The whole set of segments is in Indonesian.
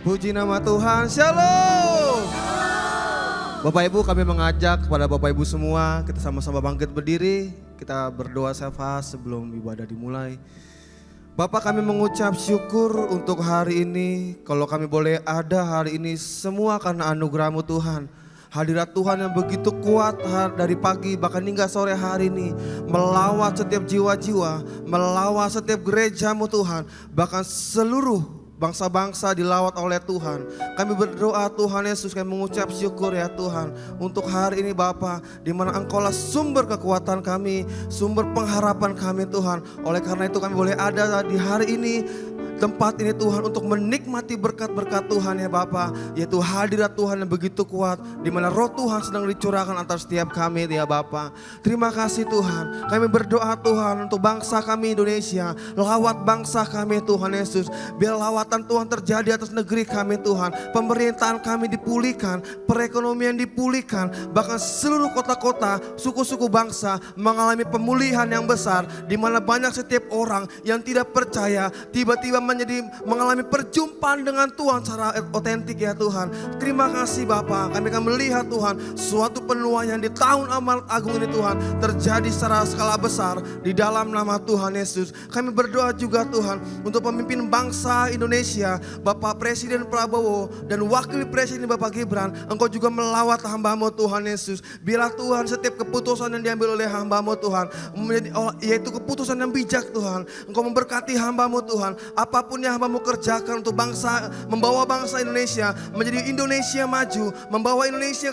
Puji nama Tuhan, Shalom. Bapak Ibu, kami mengajak kepada Bapak Ibu semua, kita sama-sama bangkit berdiri, kita berdoa syafaat sebelum ibadah dimulai. Bapak, kami mengucap syukur untuk hari ini, kalau kami boleh ada hari ini semua karena anugerah-Mu Tuhan. Hadirat Tuhan yang begitu kuat dari pagi bahkan hingga sore hari ini melawat setiap jiwa-jiwa, melawat setiap gereja-Mu Tuhan, bahkan seluruh bangsa-bangsa dilawat oleh Tuhan. Kami berdoa Tuhan Yesus, kami mengucap syukur ya Tuhan untuk hari ini Bapa, di mana Engkaulah sumber kekuatan kami, sumber pengharapan kami Tuhan. Oleh karena itu kami boleh ada di hari ini, tempat ini Tuhan, untuk menikmati berkat-berkat Tuhan ya Bapa, yaitu hadirat Tuhan yang begitu kuat, di mana roh Tuhan sedang dicurahkan atas setiap kami ya Bapa. Terima kasih Tuhan, kami berdoa Tuhan untuk bangsa kami Indonesia, lawat bangsa kami Tuhan Yesus, biar lawatan Tuhan terjadi atas negeri kami Tuhan, pemerintahan kami dipulihkan, perekonomian dipulihkan, bahkan seluruh kota-kota, suku-suku bangsa mengalami pemulihan yang besar, di mana banyak setiap orang yang tidak percaya tiba-tiba mengalami perjumpaan dengan Tuhan secara otentik ya Tuhan. Terima kasih Bapa, kami akan melihat Tuhan suatu penuaian di tahun amal agung ini Tuhan terjadi secara skala besar di dalam nama Tuhan Yesus. Kami berdoa juga Tuhan untuk pemimpin bangsa Indonesia, Bapak Presiden Prabowo dan Wakil Presiden Bapak Gibran. Engkau juga melawat hamba-Mu Tuhan Yesus. Bila Tuhan setiap keputusan yang diambil oleh hamba-Mu Tuhan, yaitu keputusan yang bijak Tuhan, Engkau memberkati hamba-Mu Tuhan. Apapun yang hamba-Mu kerjakan untuk bangsa, membawa bangsa Indonesia menjadi Indonesia maju, membawa Indonesia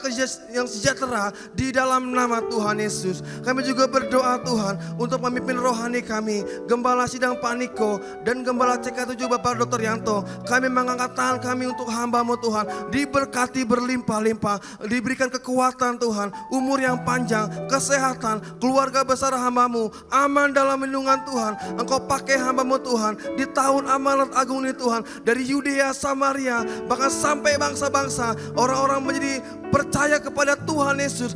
yang sejahtera di dalam nama Tuhan Yesus. Kami juga berdoa Tuhan untuk pemimpin rohani kami, Gembala Sidang Pak Niko dan Gembala CK7 Bapak Dr. Yanto. Kami mengangkat tangan kami untuk hamba-Mu Tuhan, diberkati berlimpah-limpah, diberikan kekuatan Tuhan, umur yang panjang, kesehatan, keluarga besar hamba-Mu aman dalam lindungan Tuhan. Engkau pakai hamba-Mu Tuhan di tahun amanat agung ini Tuhan, dari Yudea, Samaria, bahkan sampai bangsa-bangsa, orang-orang menjadi percaya kepada Tuhan Yesus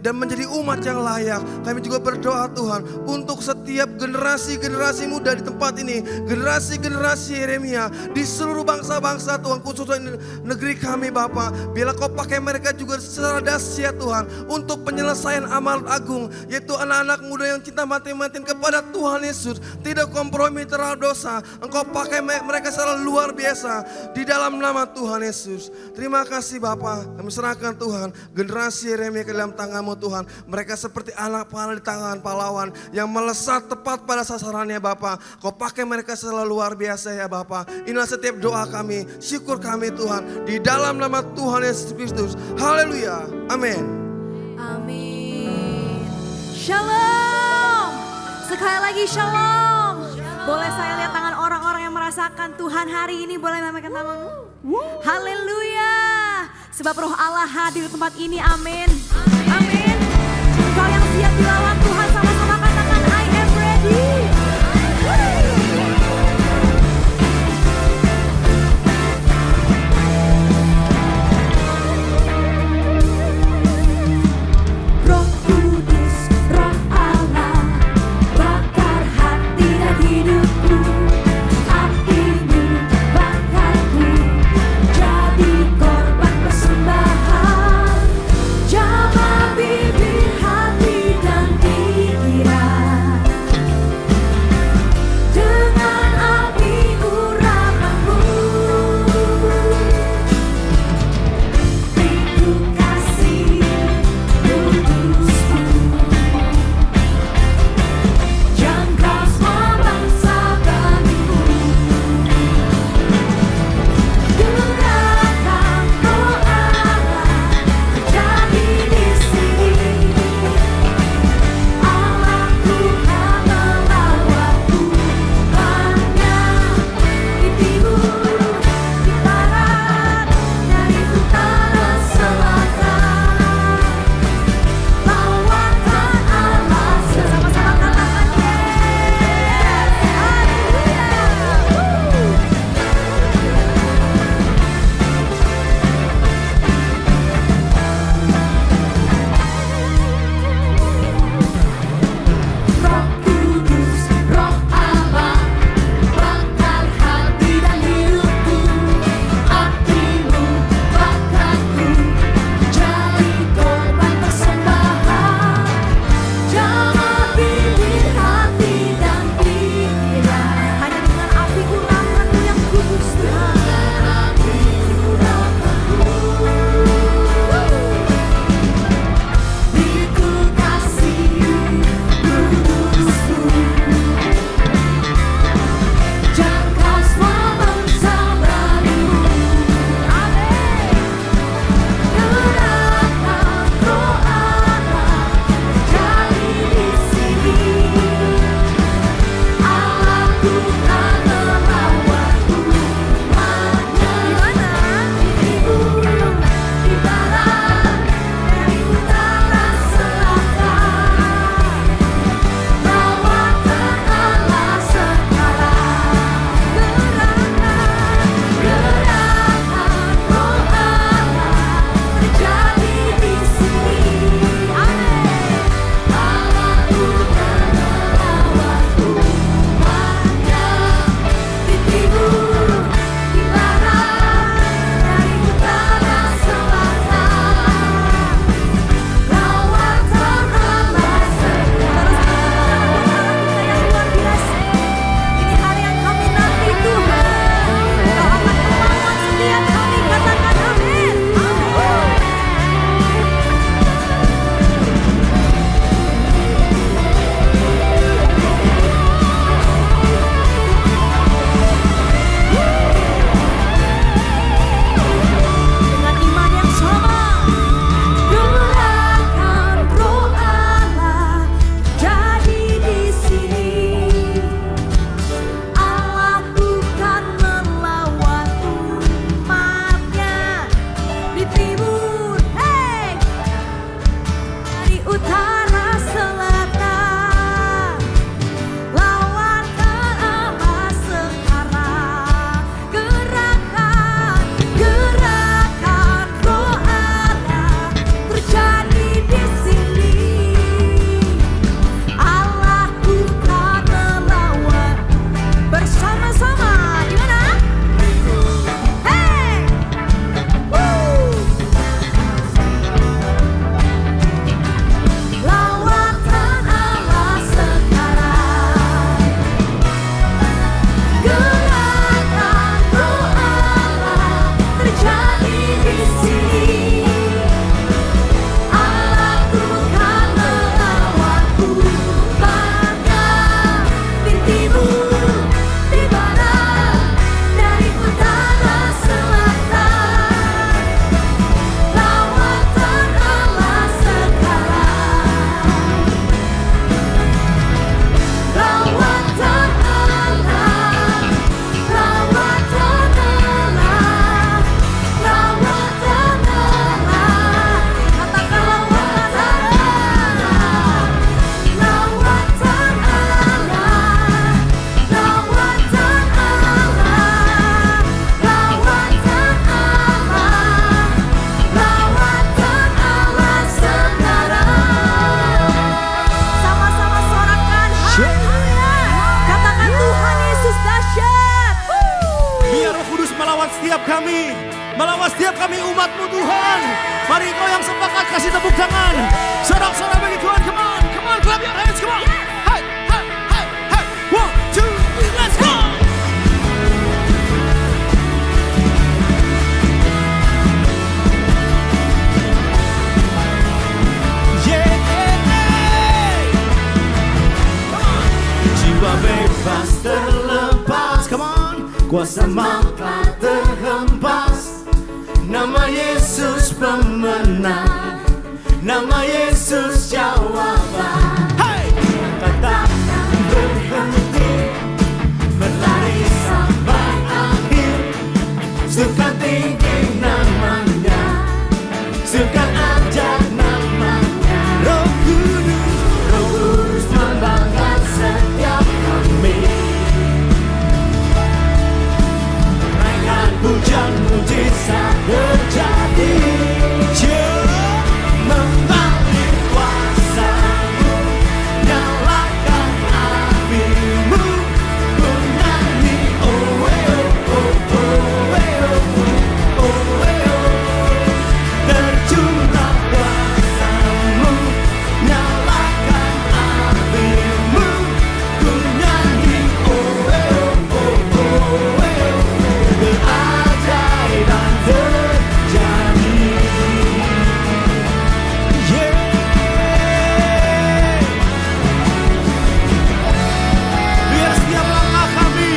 dan menjadi umat yang layak. Kami juga berdoa Tuhan untuk setiap generasi-generasi muda di tempat ini, generasi-generasi Yeremia di seluruh bangsa-bangsa Tuhan, khususnya negeri kami Bapa. Bila Kau pakai mereka juga secara dahsyat Tuhan untuk penyelesaian amanat agung, yaitu anak-anak muda yang cinta mati-matian kepada Tuhan Yesus, tidak kompromi terhadap dosa. Engkau pakai mereka secara luar biasa di dalam nama Tuhan Yesus. Terima kasih Bapa, kami serahkan Tuhan generasi Yeremia ke dalam tangan-Mu Tuhan. Mereka seperti anak panah di tangan pahlawan yang melesat tepat pada sasarannya Bapa. Kau pakai mereka secara luar biasa ya Bapa. Inilah setiap doa kami, syukur kami Tuhan, di dalam nama Tuhan Yesus Kristus. Haleluya, amin. Amin. Shalom. Sekali lagi shalom. Boleh saya lihat tangan orang-orang yang merasakan Tuhan hari ini, boleh memainkan tanganmu? Haleluya. Sebab roh Allah hadir di tempat ini, amin. Amin. Kau yang siap dilawan Tuhan, sama-sama katakan I am ready. Roh Kudus, Roh Allah, bakar hati dan hidupku. Apimu bakarku, jadi korban persembahan. Jamah bibir hati dan setiap kami, melawat setiap kami umat-Mu Tuhan. Mari Engkau yang sepakat kasih tepuk tangan. Sorak-sorak bagi Tuhan, come on, clap your hands, come on. Hey, hey, hey, hey, 1, 2, 3, let's go. Jiwa bebas terlepas, come on. Kuasa maka terhempas. Nama Yesus pemenang, nama Yesus jawaban. Hey! Katakan berhenti, berlari sampai akhir. Sukan tinggi namanya, sukan ajak namanya. Roh Kudus membakar setiap kami. Naikkan hujan mujizat terjadi. Mengalir kuasa-Mu, nyalakan api-Mu, ku nyanyi oh oh oh oh oh oh. Tercurah kuasa-Mu, nyalakan api-Mu, ku nyanyi oh oh oh oh. Keajaiban terjadi. Biar setiap langkah kami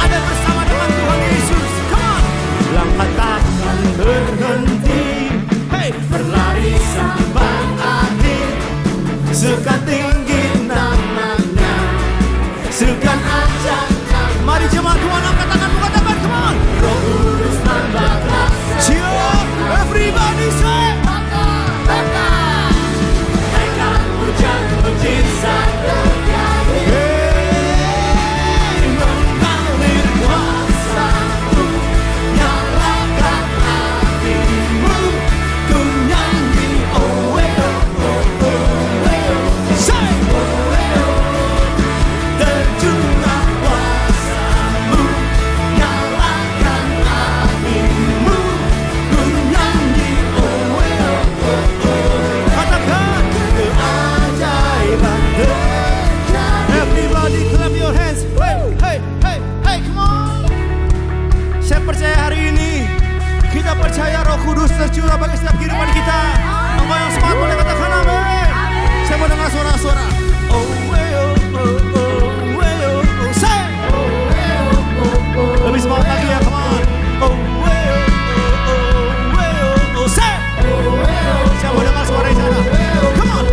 ada bersama dengan Tuhan Yesus. Come on. Langkah takkan berhenti, hey, berlari sampai akhir. Sukan tinggi namanya, sukan ajak. Mari jemaat Tuhan angkat tanganmu, katakan come on. Roh Kudus membakar. Siap, everybody say. Bakar. Naikkan hujan mujizat terjadi. Hey, mengalir kuasa-Mu, nyalakan api-Mu, ku nyanyi oh oh oh oh. Say oh oh. Tercurah kuasa-Mu, nyalakan api-Mu, ku nyanyi oh oh oh. Katakan keajaiban terjadi. Everybody clap your hands. Hey, hey, hey, hey, come on. Saya percaya hari ini kita percaya Roh Kudus tercurah bagi setiap kehidupan kita. Engkau yang semangat boleh katakan amin. Saya mau dengar suara-suara. Oh, oh, oh, oh, oh, oh, say. Lebih semangat lagi ya, come on. Oh, oh, oh, oh, oh, say. Saya mau dengar suara di sana. Come on.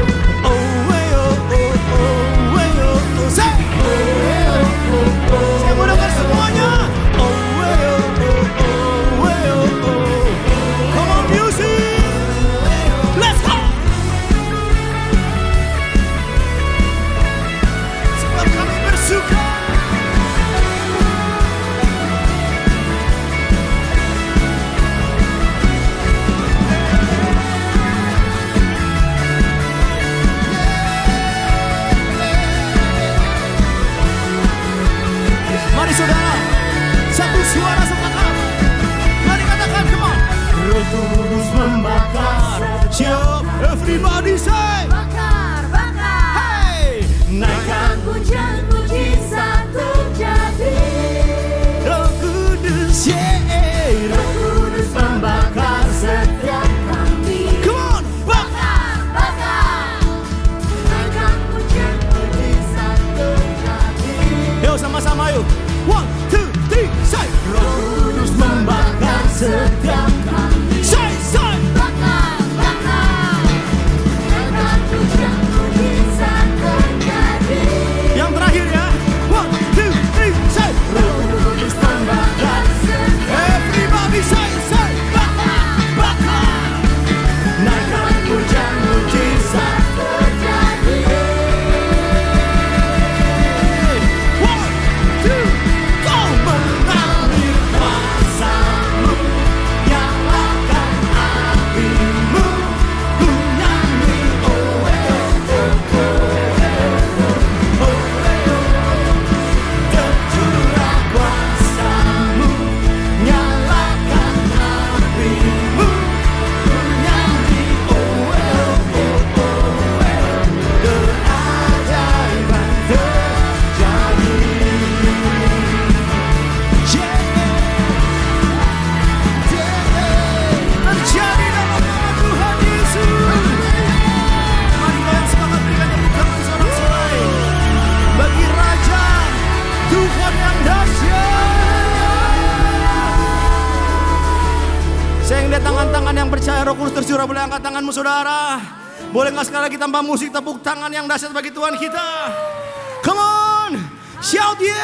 Oh, oh, oh, oh, oh, say. Saya mau dengar semuanya. Oh, oh, oh, oh, oh. Come on, music. Let's go. Sebab kami bersuka. Mari saudara, satu suara sepakat. Mari katakan, come on. Roh Kudus membakar. Siap, everybody say. Bakar, bakar. Hey, naikkan Hujan mujizat terjadi. Roh Kudus, yeah. Roh Kudus membakar setiap kami. Come on, bakar. Bakar. Naikkan hujan mujizat terjadi. Yuk sama-sama yuk. 1, 2, 3, say. Roh Kudus membakar setiap kami. Say, say. Bakar, bakar. Naikkan hujan mujizat terjadi. Yang terakhir ya. 1, 2, 3, say. Roh Kudus membakar setiap Everybody say, say. Bakar, bakar. Naikkan hujan mujizat. terjadi. 1, 2, go. Kudus tercurah, boleh angkat tanganmu saudara. Boleh gak sekali lagi tanpa musik tepuk tangan yang dahsyat bagi Tuhan kita. Come on, shout yes.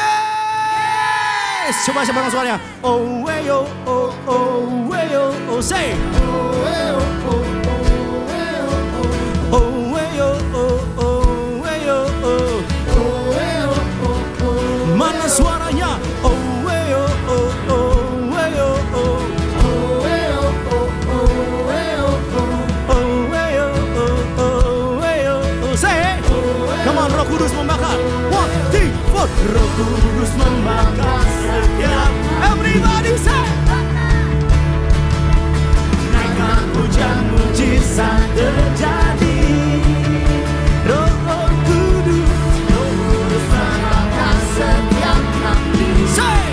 Coba bareng suaranya. Oh way oh oh oh way oh oh say. Oh way oh oh oh way oh oh. Oh way oh oh oh way oh oh. Oh way oh oh oh. Mana suaranya? Oh way oh oh oh way oh oh. Oh way oh oh oh way oh oh. Oh way oh oh oh way oh oh. Say. Come on, Roh Kudus membakar. 1, 2, 4. Roh Kudus membakar setiap. Everybody say. Naikkan hujan mujizat terjadi. Roh Kudus membakar setiap kami. say.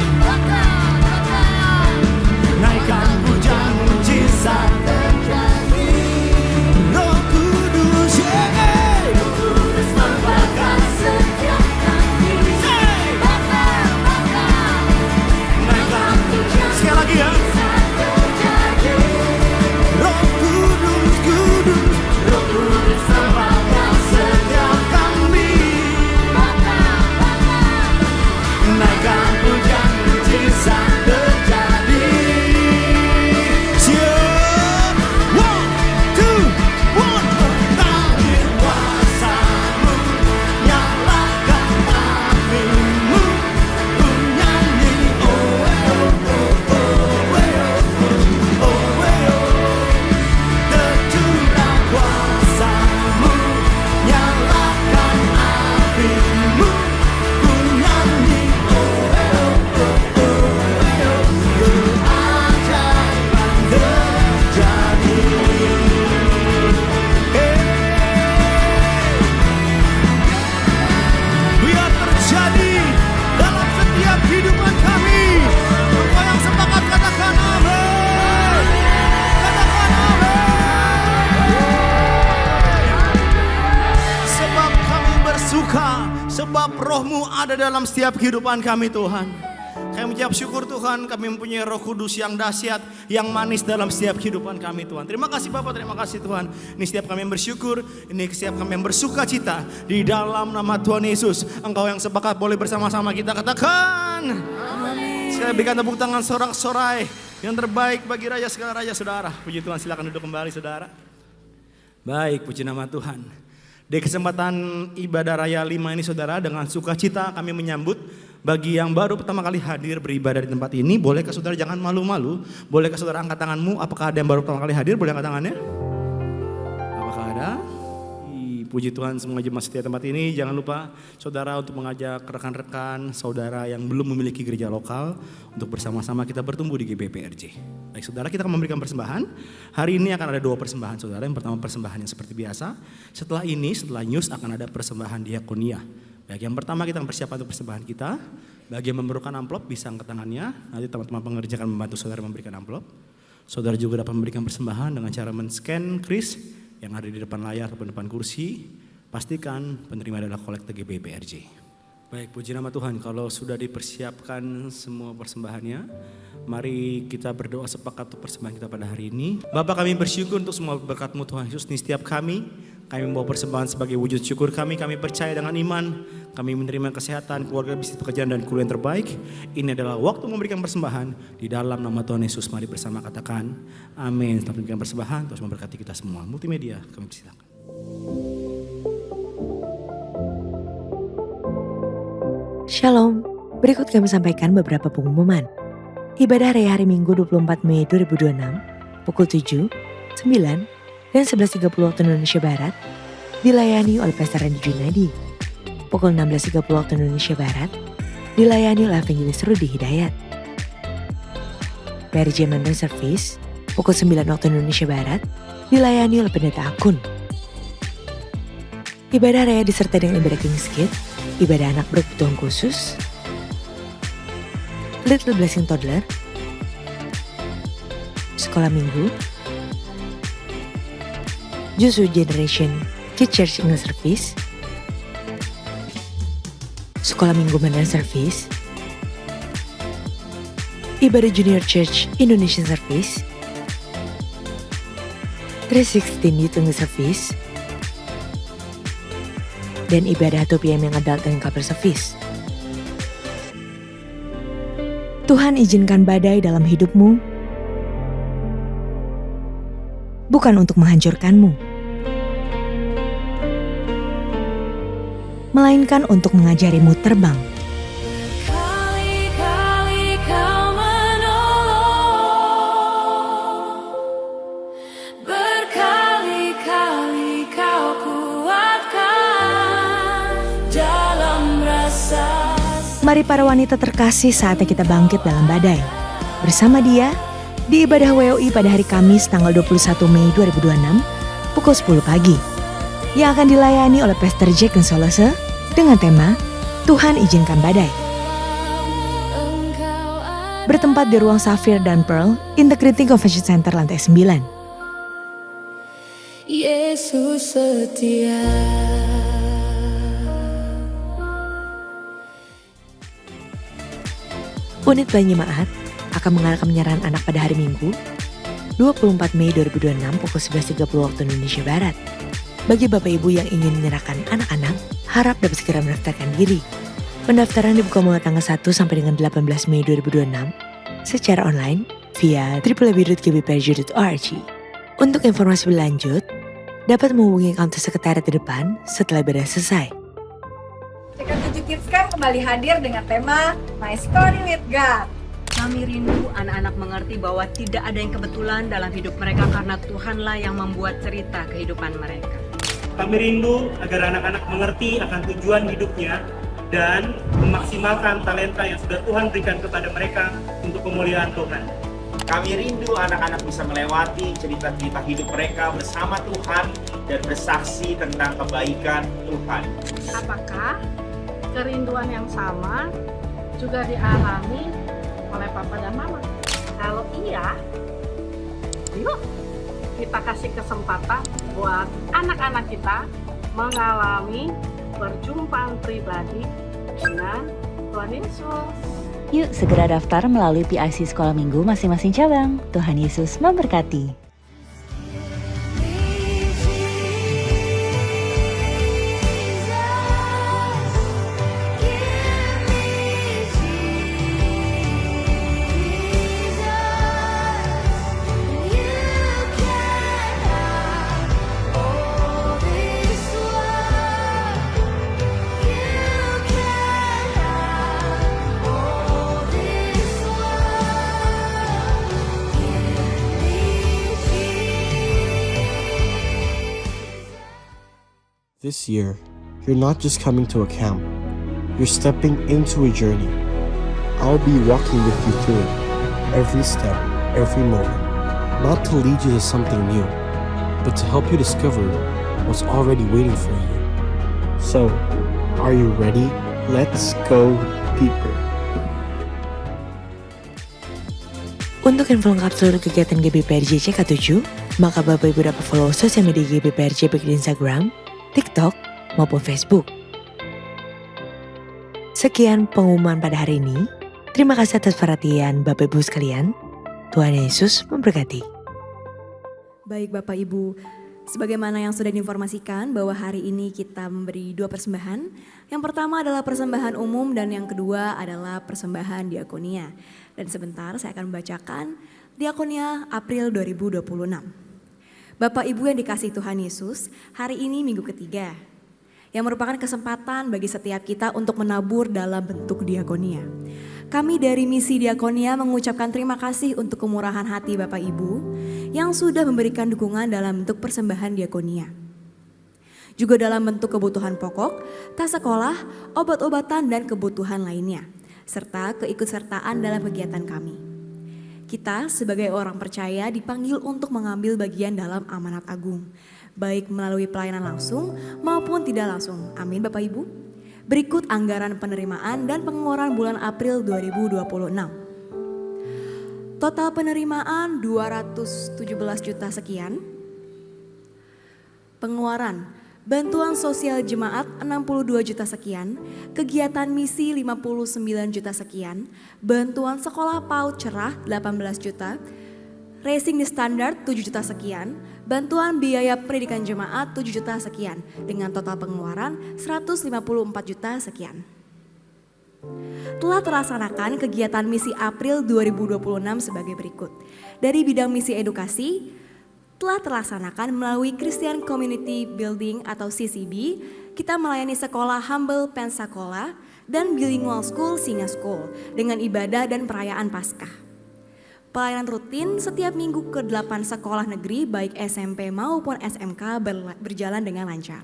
Naikkan hujan mujizat terjadi. Roh Kudus yeah. Kudus membakar setiap kami. Say. Naikkan sekali lagi ya. Roh Kudus, Kudus, Roh Kudus membakar setiap kami. Naikkan hujan mujizat terjadi. Siap, 1, 2, 1. Tahir kuasamu, nyalakan apimu, ku nyanyi oh oh oh oh oh oh. Tercurah kuasamu, nyalakan apimu, ku nyanyi oh oh oh oh. Keajaiban terjadi. Biar terjadi dalam setiap kehidupan kami. Engkau yang sepakat katakan amin. Katakan amin. Sebab kami bersuka, sebab roh-Mu ada dalam setiap kehidupan kami Tuhan. Kami mengucap syukur Tuhan, kami mempunyai Roh Kudus yang dahsyat, yang manis dalam setiap kehidupan kami Tuhan. Terima kasih Bapak, terima kasih Tuhan. Ini setiap kami yang bersyukur, ini setiap kami yang bersuka cita di dalam nama Tuhan Yesus. Engkau yang sepakat boleh bersama-sama kita katakan. Sekali berikan tepuk tangan sorak-sorai yang terbaik bagi Raja segala Raja saudara. Puji Tuhan, silakan duduk kembali saudara. Baik, puji nama Tuhan. Di kesempatan ibadah raya 5 ini saudara, dengan sukacita kami menyambut bagi yang baru pertama kali hadir beribadah di tempat ini. Bolehkah saudara jangan malu-malu? Bolehkah saudara angkat tanganmu? Apakah ada yang baru pertama kali hadir? Boleh angkat tangannya? Apakah ada? Puji Tuhan, semua jemaat setia tempat ini. Jangan lupa saudara untuk mengajak rekan-rekan saudara yang belum memiliki gereja lokal untuk bersama-sama kita bertumbuh di GBPRJ. Baik saudara, kita akan memberikan persembahan. Hari ini akan ada 2 persembahan saudara. Yang pertama persembahan yang seperti biasa. Setelah ini, setelah news akan ada persembahan diakonia. Baik, yang pertama kita akan persiapan untuk persembahan kita. Bagi yang memerlukan amplop bisa angkat tangannya. Nanti teman-teman pengerja akan membantu saudara memberikan amplop. Saudara juga dapat memberikan persembahan dengan cara men-scan kris yang ada di depan layar ataupun depan kursi. Pastikan penerima adalah kolektor GBPRJ. Baik, puji nama Tuhan. Kalau sudah dipersiapkan semua persembahannya, mari kita berdoa sepakat untuk persembahan kita pada hari ini. Bapa, kami bersyukur untuk semua berkat-Mu Tuhan Yesus. Ini setiap kami membawa persembahan sebagai wujud syukur kami. Kami percaya dengan iman, kami menerima kesehatan, keluarga, bisnis, pekerjaan dan kuliah yang terbaik. Ini adalah waktu memberikan persembahan di dalam nama Tuhan Yesus. Mari bersama katakan amin. Setelah memberikan persembahan, Tuhan memberkati kita semua. Multimedia, kami persilakan. Shalom, berikut kami sampaikan beberapa pengumuman. Ibadah raya hari Minggu 24 Mei 2026, pukul 7, 9, dan 11.30 waktu Indonesia Barat, dilayani oleh Pastor Randy Junadi. Pukul 16.30 waktu Indonesia Barat, dilayani oleh Evangelis Rudy Hidayat. Mary J. Mandang Service, pukul 9 waktu Indonesia Barat, dilayani oleh Pendeta Akun. Ibadah raya disertai dengan ibadah King's Gate, ibadah anak berkebutuhan khusus, Little Blessing Toddler, sekolah minggu, Joshua Generation Kids Church English Service, sekolah minggu Mandang Service, ibadah Junior Church Indonesian Service, 316 Youth in the Service, dan ibadah 2 PM yang adult dan couple service. Tuhan izinkan badai dalam hidupmu, bukan untuk menghancurkanmu, melainkan untuk mengajarimu terbang. Kali-kali kau menolong, berkali-kali kau kuatkan dalam rasa. Mari para wanita terkasih, saatnya kita bangkit dalam badai. Bersama dia di ibadah WOI pada hari Kamis tanggal 21 Mei 2026 pukul 10 pagi. Yang akan dilayani oleh Pastor Jack dan Solose dengan tema Tuhan Izinkan Badai. Bertempat di ruang Sapphire dan Pearl, Integrity Convention Center lantai 9. Yesus setia. Unit Banyumaat akan mengadakan penyerahan anak pada hari Minggu 24 Mei 2026 pukul 11.30 waktu Indonesia Barat. Bagi Bapak Ibu yang ingin menyerahkan anak-anak, harap dapat segera mendaftarkan diri. Pendaftaran dibuka mulai tanggal 1 sampai dengan 18 Mei 2026 secara online via www.gbprj.org. Untuk informasi lebih lanjut, dapat menghubungi kantor sekretariat di depan setelah ibadah selesai. CK7 Kids Camp kembali hadir dengan tema My Story with God. Kami rindu anak-anak mengerti bahwa tidak ada yang kebetulan dalam hidup mereka karena Tuhanlah yang membuat cerita kehidupan mereka. Kami rindu agar anak-anak mengerti akan tujuan hidupnya dan memaksimalkan talenta yang sudah Tuhan berikan kepada mereka untuk kemuliaan Tuhan. Kami rindu anak-anak bisa melewati cerita-cerita hidup mereka bersama Tuhan dan bersaksi tentang kebaikan Tuhan. Apakah kerinduan yang sama juga dialami oleh papa dan mama? Kalau iya, yuk kita kasih kesempatan buat anak-anak kita mengalami perjumpaan pribadi dengan Tuhan Yesus. Yuk segera daftar melalui PIC Sekolah Minggu masing-masing cabang. Tuhan Yesus memberkati. This year, you're not just coming to a camp, you're stepping into a journey. I'll be walking with you through it, every step, every moment, not to lead you to something new, but to help you discover what's already waiting for you. So, are you ready? Let's go deeper. Untuk info lengkap seluruh kegiatan GBPRJ CK7, maka Bapak Ibu dapat follow sosial media GBPRJ baik di Instagram, TikTok, maupun Facebook. Sekian pengumuman pada hari ini. Terima kasih atas perhatian Bapak Ibu sekalian. Tuhan Yesus memberkati. Baik Bapak Ibu, sebagaimana yang sudah diinformasikan bahwa hari ini kita memberi 2 persembahan. Yang pertama adalah persembahan umum dan yang kedua adalah persembahan diakonia. Dan sebentar saya akan membacakan diakonia April 2026. Bapak Ibu yang dikasihi Tuhan Yesus, hari ini minggu ketiga yang merupakan kesempatan bagi setiap kita untuk menabur dalam bentuk diakonia. Kami dari misi diakonia mengucapkan terima kasih untuk kemurahan hati Bapak Ibu yang sudah memberikan dukungan dalam bentuk persembahan diakonia. Juga dalam bentuk kebutuhan pokok, tas sekolah, obat-obatan dan kebutuhan lainnya, serta keikutsertaan dalam kegiatan kami. Kita sebagai orang percaya dipanggil untuk mengambil bagian dalam amanat agung, baik melalui pelayanan langsung maupun tidak langsung. Amin Bapak Ibu. Berikut anggaran penerimaan dan pengeluaran bulan April 2026. Total penerimaan 217 juta sekian. Pengeluaran bantuan sosial jemaat 62 juta sekian, kegiatan misi 59 juta sekian, bantuan sekolah PAUD cerah 18 juta, Raising the Standard 7 juta sekian, bantuan biaya pendidikan jemaat 7 juta sekian, dengan total pengeluaran 154 juta sekian. Telah terlaksanakan kegiatan misi April 2026 sebagai berikut. Dari bidang misi edukasi, telah terlaksanakan melalui Christian Community Building atau CCB, kita melayani sekolah Humble Pensacola dan Bilingual School Singa School dengan ibadah dan perayaan Paskah. Pelayanan rutin setiap minggu ke 8 sekolah negeri baik SMP maupun SMK berjalan dengan lancar.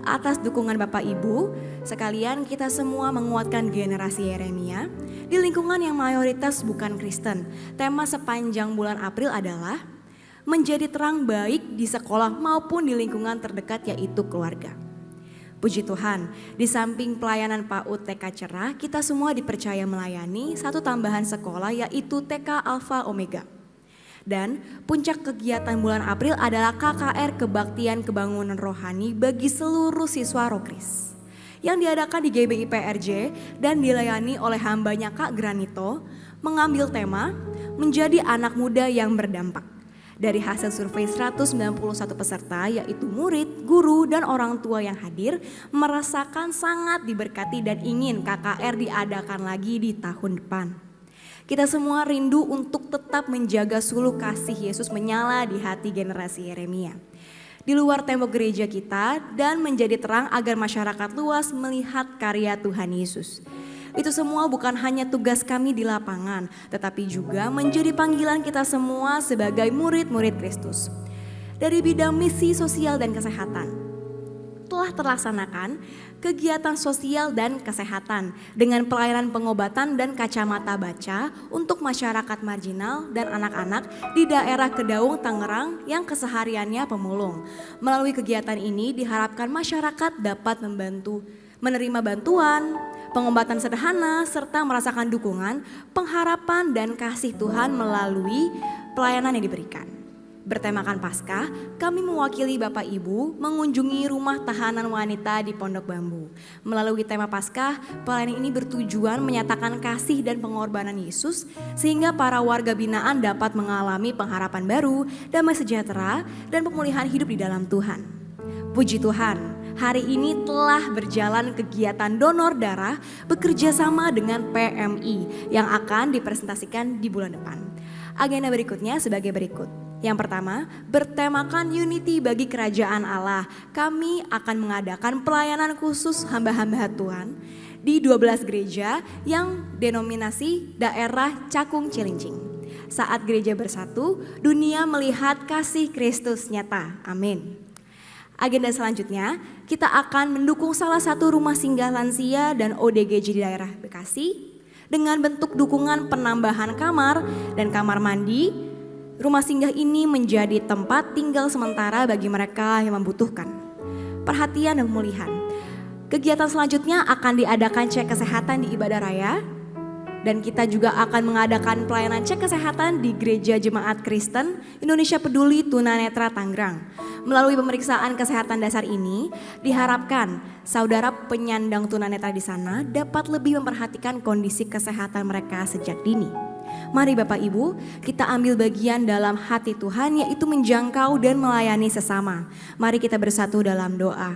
Atas dukungan Bapak Ibu, sekalian kita semua menguatkan generasi Yeremia di lingkungan yang mayoritas bukan Kristen. Tema sepanjang bulan April adalah menjadi terang baik di sekolah maupun di lingkungan terdekat yaitu keluarga. Puji Tuhan, di samping pelayanan PAUD TK Cerah, kita semua dipercaya melayani satu tambahan sekolah yaitu TK Alpha Omega. Dan puncak kegiatan bulan April adalah KKR Kebaktian Kebangunan Rohani bagi seluruh siswa Rokris yang diadakan di GBI PRJ dan dilayani oleh hambanya Kak Granito, mengambil tema menjadi anak muda yang berdampak. Dari hasil survei 191 peserta yaitu murid, guru, dan orang tua yang hadir merasakan sangat diberkati dan ingin KKR diadakan lagi di tahun depan. Kita semua rindu untuk tetap menjaga suluh kasih Yesus menyala di hati generasi Yeremia. Di luar tembok gereja kita dan menjadi terang agar masyarakat luas melihat karya Tuhan Yesus. Itu semua bukan hanya tugas kami di lapangan, tetapi juga menjadi panggilan kita semua sebagai murid-murid Kristus. Dari bidang misi sosial dan kesehatan, telah terlaksanakan kegiatan sosial dan kesehatan dengan pelayanan pengobatan dan kacamata baca untuk masyarakat marginal dan anak-anak di daerah Kedaung, Tangerang yang kesehariannya pemulung. Melalui kegiatan ini diharapkan masyarakat dapat menerima bantuan, pengobatan sederhana, serta merasakan dukungan, pengharapan, dan kasih Tuhan melalui pelayanan yang diberikan. Bertemakan Paskah, kami mewakili Bapak Ibu mengunjungi rumah tahanan wanita di Pondok Bambu. Melalui tema Paskah, pelayanan ini bertujuan menyatakan kasih dan pengorbanan Yesus sehingga para warga binaan dapat mengalami pengharapan baru, damai sejahtera, dan pemulihan hidup di dalam Tuhan. Puji Tuhan, hari ini telah berjalan kegiatan donor darah bekerja sama dengan PMI yang akan dipresentasikan di bulan depan. Agenda berikutnya sebagai berikut. Yang pertama, bertemakan Unity bagi Kerajaan Allah. Kami akan mengadakan pelayanan khusus hamba-hamba Tuhan di 12 gereja yang denominasi daerah Cakung Cilincing. Saat gereja bersatu, dunia melihat kasih Kristus nyata. Amin. Agenda selanjutnya, kita akan mendukung salah satu rumah singgah lansia dan ODGJ di daerah Bekasi dengan bentuk dukungan penambahan kamar dan kamar mandi. Rumah singgah ini menjadi tempat tinggal sementara bagi mereka yang membutuhkan perhatian dan pemulihan. Kegiatan selanjutnya akan diadakan cek kesehatan di Ibadah Raya. Dan kita juga akan mengadakan pelayanan cek kesehatan di Gereja Jemaat Kristen Indonesia Peduli Tunanetra Tangerang. Melalui pemeriksaan kesehatan dasar ini, diharapkan saudara penyandang tunanetra di sana dapat lebih memperhatikan kondisi kesehatan mereka sejak dini. Mari Bapak Ibu, kita ambil bagian dalam hati Tuhan yaitu menjangkau dan melayani sesama. Mari kita bersatu dalam doa.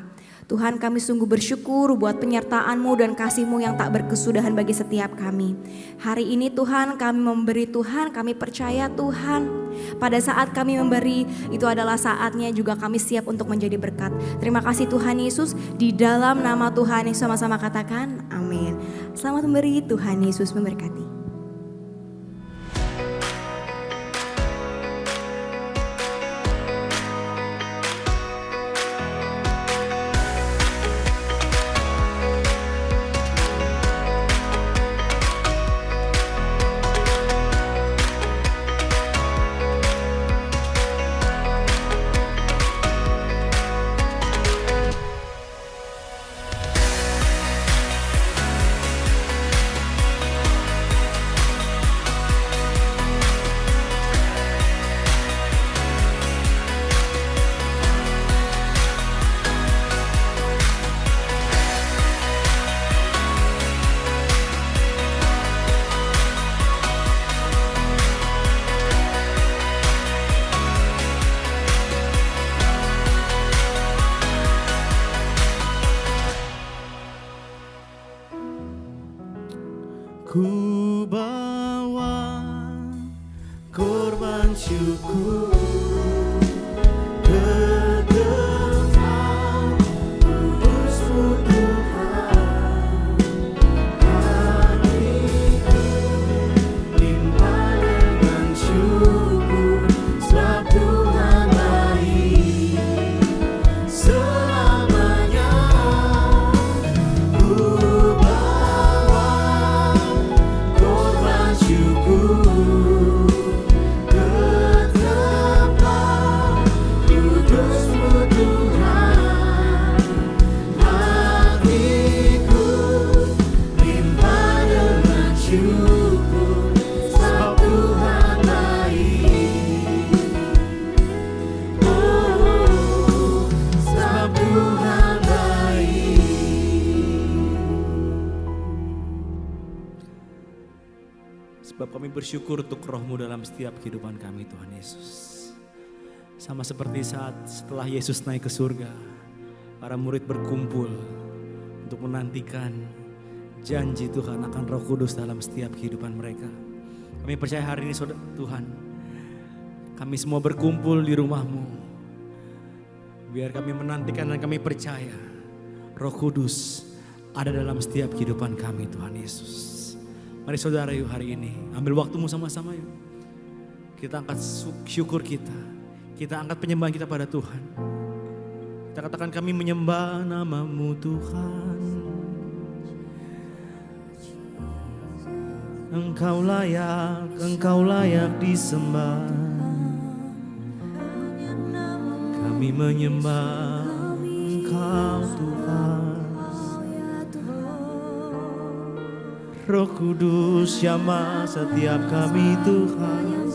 Tuhan, kami sungguh bersyukur buat penyertaan-Mu dan kasih-Mu yang tak berkesudahan bagi setiap kami. Hari ini Tuhan, kami memberi Tuhan, kami percaya Tuhan. Pada saat kami memberi, itu adalah saatnya juga kami siap untuk menjadi berkat. Terima kasih Tuhan Yesus, di dalam nama Tuhan Yesus sama-sama katakan amin. Selamat memberi, Tuhan Yesus memberkati. Ku bawa korban syukur ke tempat kudus-Mu Tuhan. Hatiku limpah dengan syukur, sebab Tuhan baik selamanya. Ku bawa korban syukur ke tempat kudus-Mu Tuhan. Hatiku limpah dengan syukur, sebab Tuhan baik. Oh, sebab Tuhan baik. Sebab kami bersyukur untuk Roh-Mu dalam setiap kehidupan kami, Tuhan Yesus. Sama seperti saat setelah Yesus naik ke surga, para murid berkumpul untuk menantikan janji Tuhan akan Roh Kudus dalam setiap kehidupan mereka. Kami percaya hari ini Saudara Tuhan, kami semua berkumpul di rumah-Mu. Biar kami menantikan dan kami percaya Roh Kudus ada dalam setiap kehidupan kami, Tuhan Yesus. Mari saudara yuk hari ini ambil waktumu sama-sama yuk. Kita angkat syukur kita. Kita angkat penyembahan kita pada Tuhan. Kita katakan kami menyembah nama-Mu Tuhan. Engkau layak disembah. Kami menyembah Engkau Tuhan. Roh Kudus jamah setiap kami Tuhan.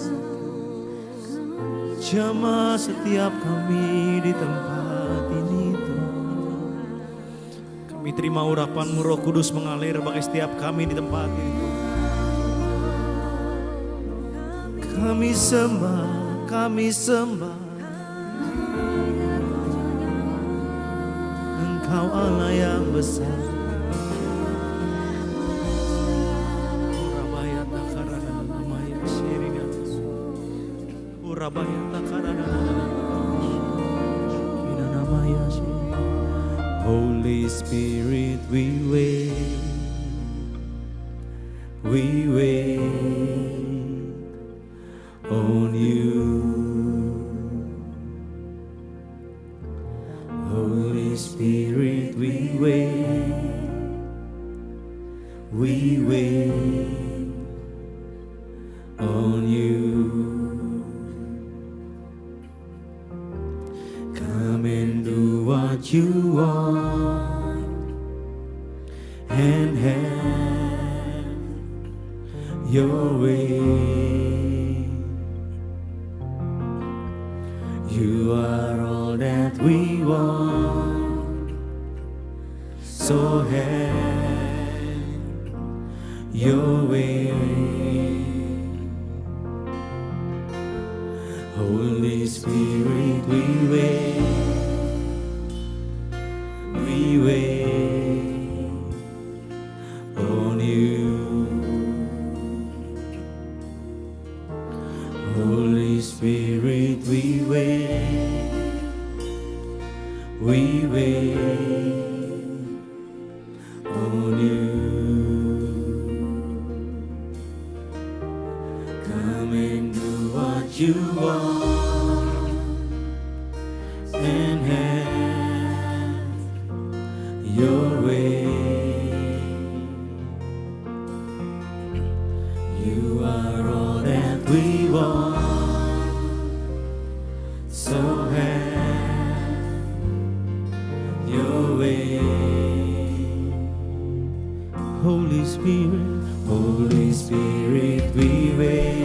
Jamah setiap kami di tempat ini Tuhan. Kami terima urapan-Mu Roh Kudus mengalir bagi setiap kami di tempat ini Tuhan. Kami sembah Engkau Allah yang besar. Holy Spirit, we wait on you. Holy Spirit, we wait on you. Come and do what you want and have your way. You are all that we want, so have your way. Holy Spirit, we wait on you. Holy Spirit, we wait on you. Come and do what you want and have your way. You are all that we want, so have your way. Holy Spirit, we wait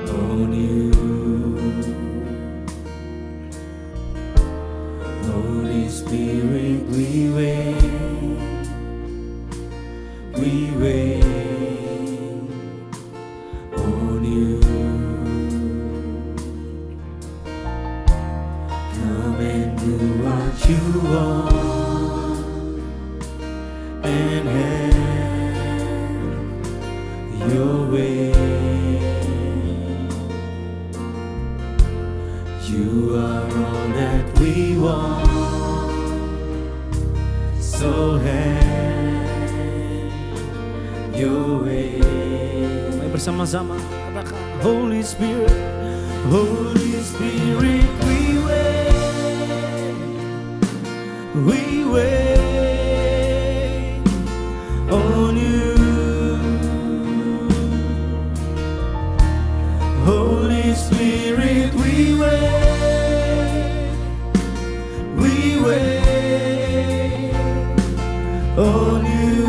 on you. Holy Spirit, we wait on you. Come and do what you want will have your way. Mari bersama-sama katakan Holy Spirit, Holy Spirit, we wait on you. Holy Spirit, we wait on you.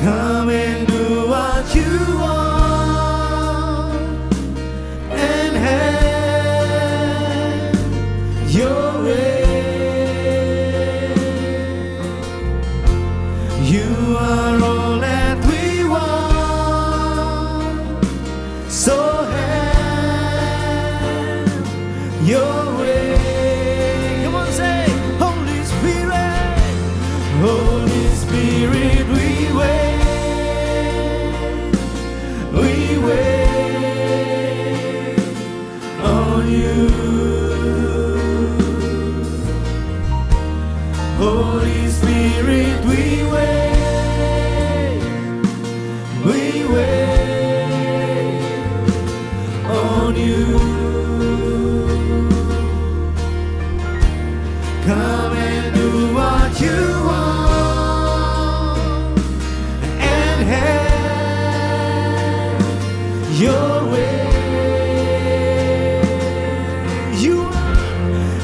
Come and do what you want and have your way. You are all that we want, so have your way. Come on, say, Holy Spirit, Holy Spirit, we wait on you. Holy Spirit, we wait on you. Come and do what you want and have your way.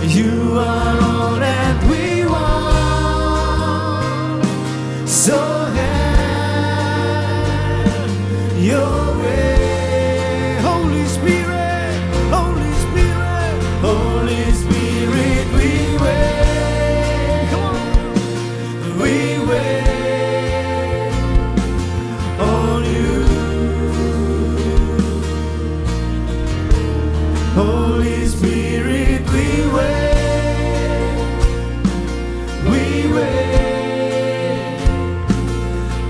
You are all that we want, so have your way. Holy Spirit, Holy Spirit, Holy Spirit, we wait. Come on, we wait on you. Holy Spirit, we wait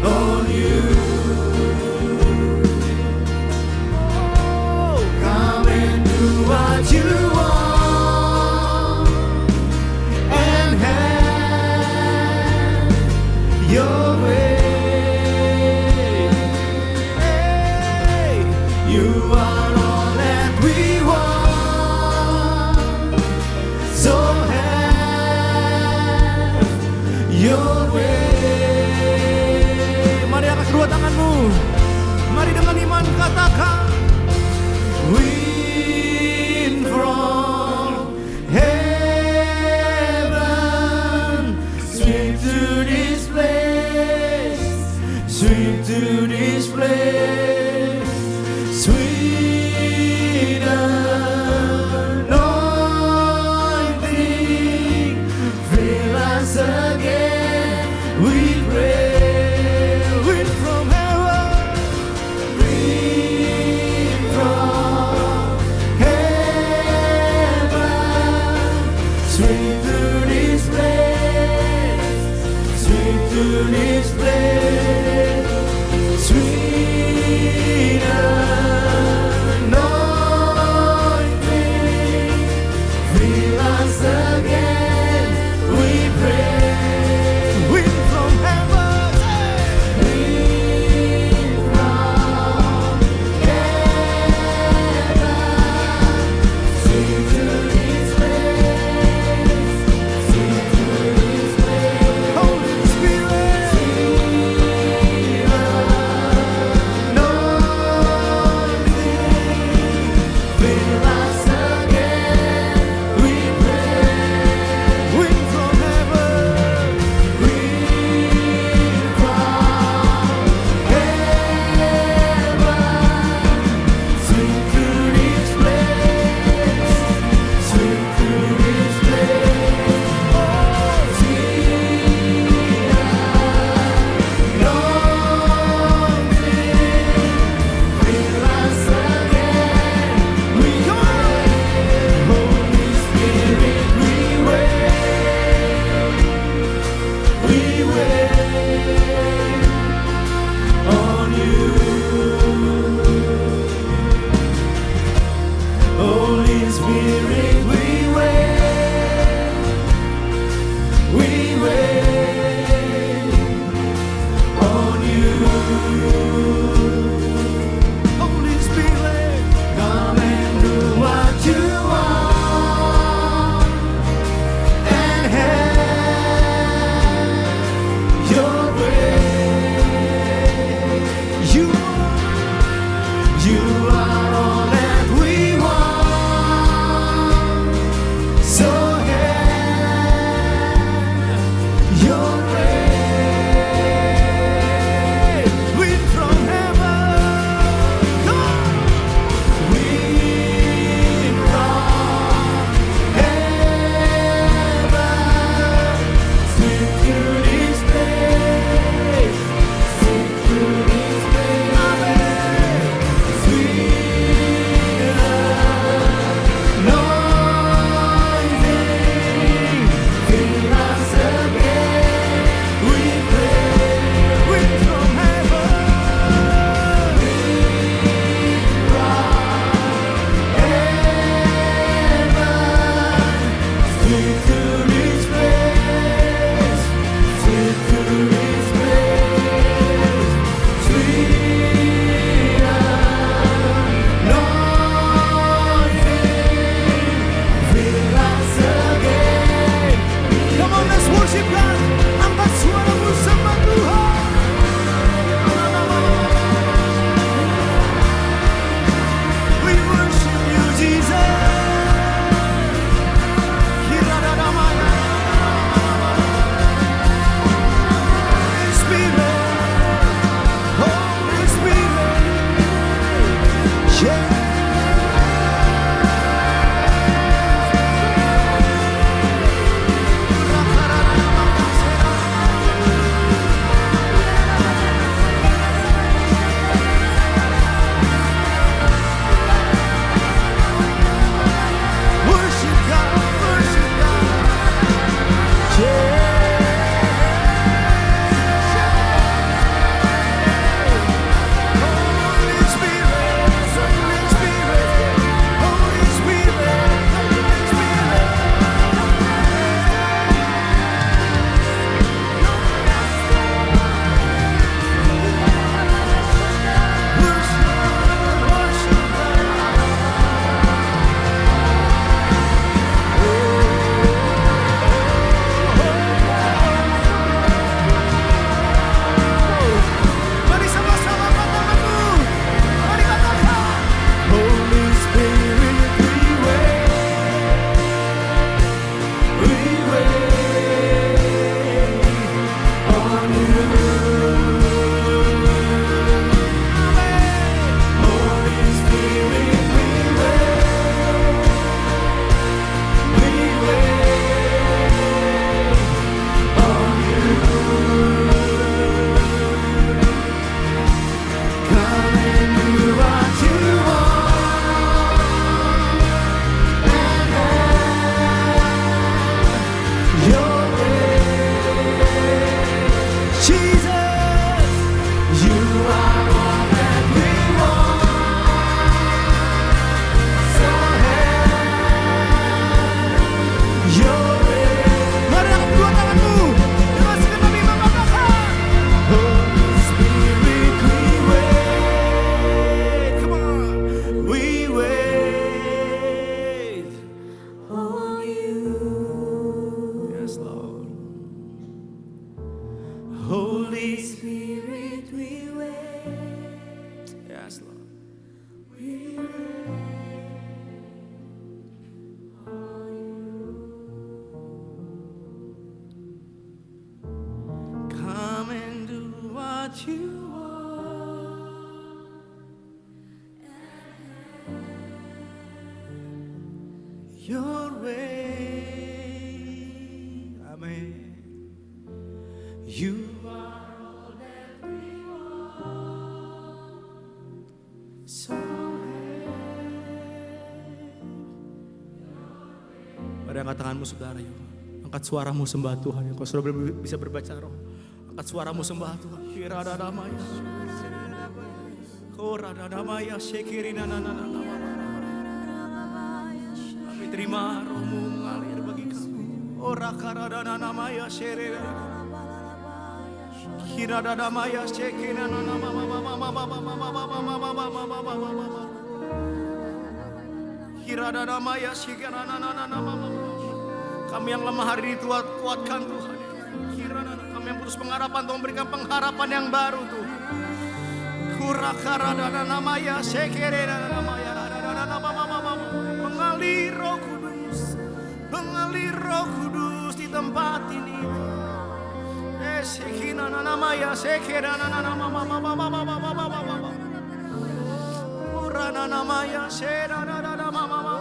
on you. Oh, come and do what you want and have your way. Hey, you are all that we want, so have your way. Mari angkat kedua tanganmu. Mari dengan iman katakan, wind from heaven, sweep to this place, sweep to this place, sweet anointing, fill us again, we pray. Wind from heaven, wind from heaven, sweep to this place, sweep to this place, sweet anointing, fill us again, we pray. Wind from heaven, wind from heaven, sweep to this place, sweep to this place. Holy Spirit, sweet anointing, fill us again, we pray. Come on, let's worship God. Angkat suaramu sembah Tuhan. We worship you, Jesus. Kiradadamaya. Holy Spirit, Holy Spirit, yeah. Worship God, worship God, yeah. Holy Spirit, Holy Spirit, Holy Spirit, Holy Spirit. Worship Mari sama-sama katakanmu. Mari katakan. Holy Spirit, we wait on you. Holy Spirit, we wait on you. Come and do what you want and have your way. Jesus, you are all that we want. So have your way. Mari angkat dua tanganmu. Terus kami mengatakan, Holy Spirit, we wait. Come on, we wait on you. Yes, Lord. Holy Spirit, we wait. Yes, Lord. Come and do what you want. Your way. Amen. You are all that we want. So Mari angkat tanganmu saudara yuk. Angkat suaramu sembah Tuhan. Kau sudah bisa berbaca roh. Angkat suaramu sembah Tuhan. Kiradadamaya. Koradadamaya sekirina nananana. Kami terima rohmu mengalir bagi kami. Ora karadadamaya serera. Kiradadamaya sekirina nananana. Kiradadamaya sekirina nananana. Kami yang lemah hari ini Tuhan kuatkan Tuhan. Kami yang putus pengharapan Tuhan berikan pengharapan yang baru Tuhan. Kurakaradadamaya sekiradadamaya. Mengalir Roh Kudus, mengalir Roh Kudus di tempat ini. Sekinanamaya sekiradadamaya. Urananamaya sekiradadamaya.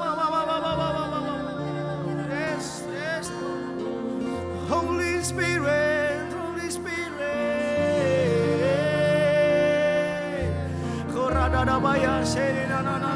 Holy Spirit, Holy Spirit. Koradadabaya sekiradadamaya.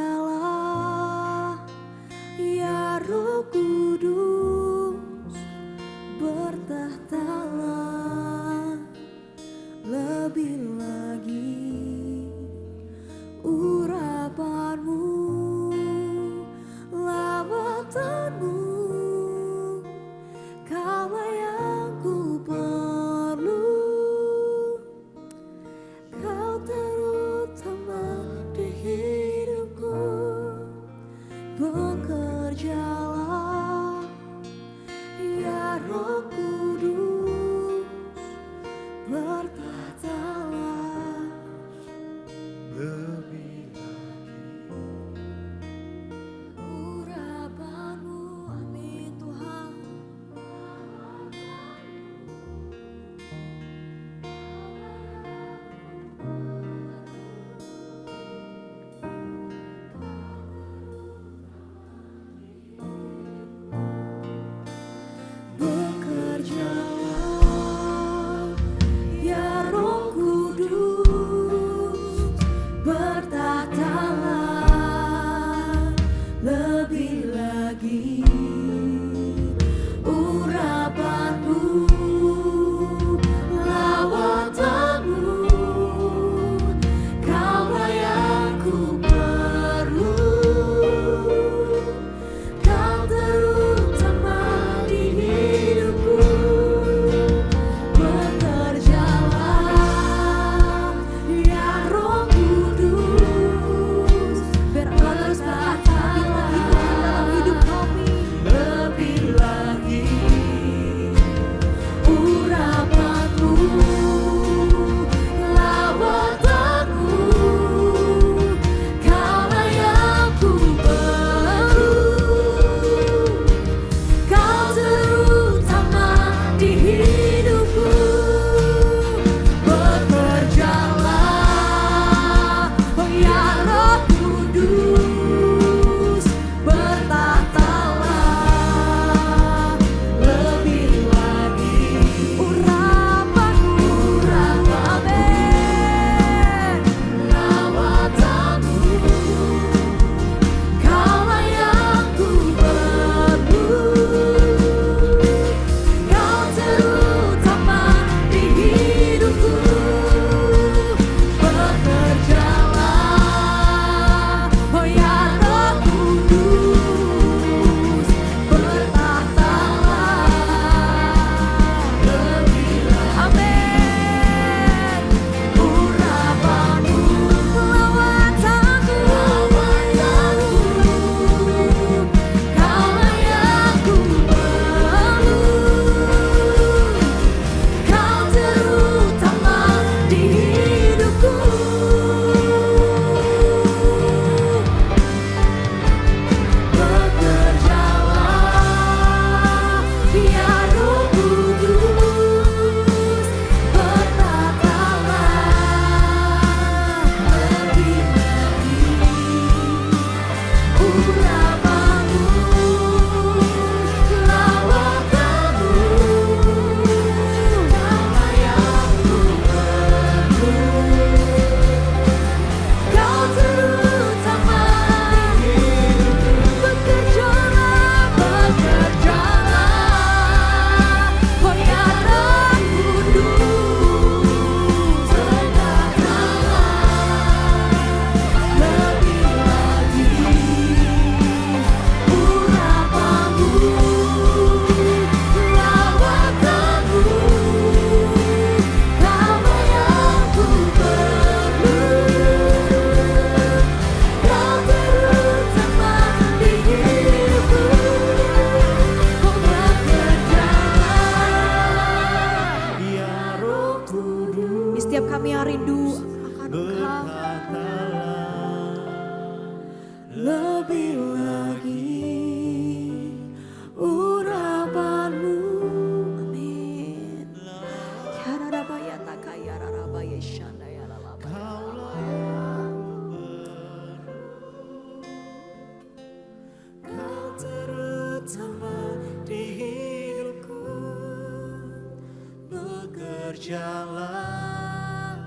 Bekerjalah ya Roh Kudus, bertahtalah lebih lagi, urapanmu, lawatanmu, kaulah yang ku perlu, kau terutama di hidupku. Bekerjalah bekerjalah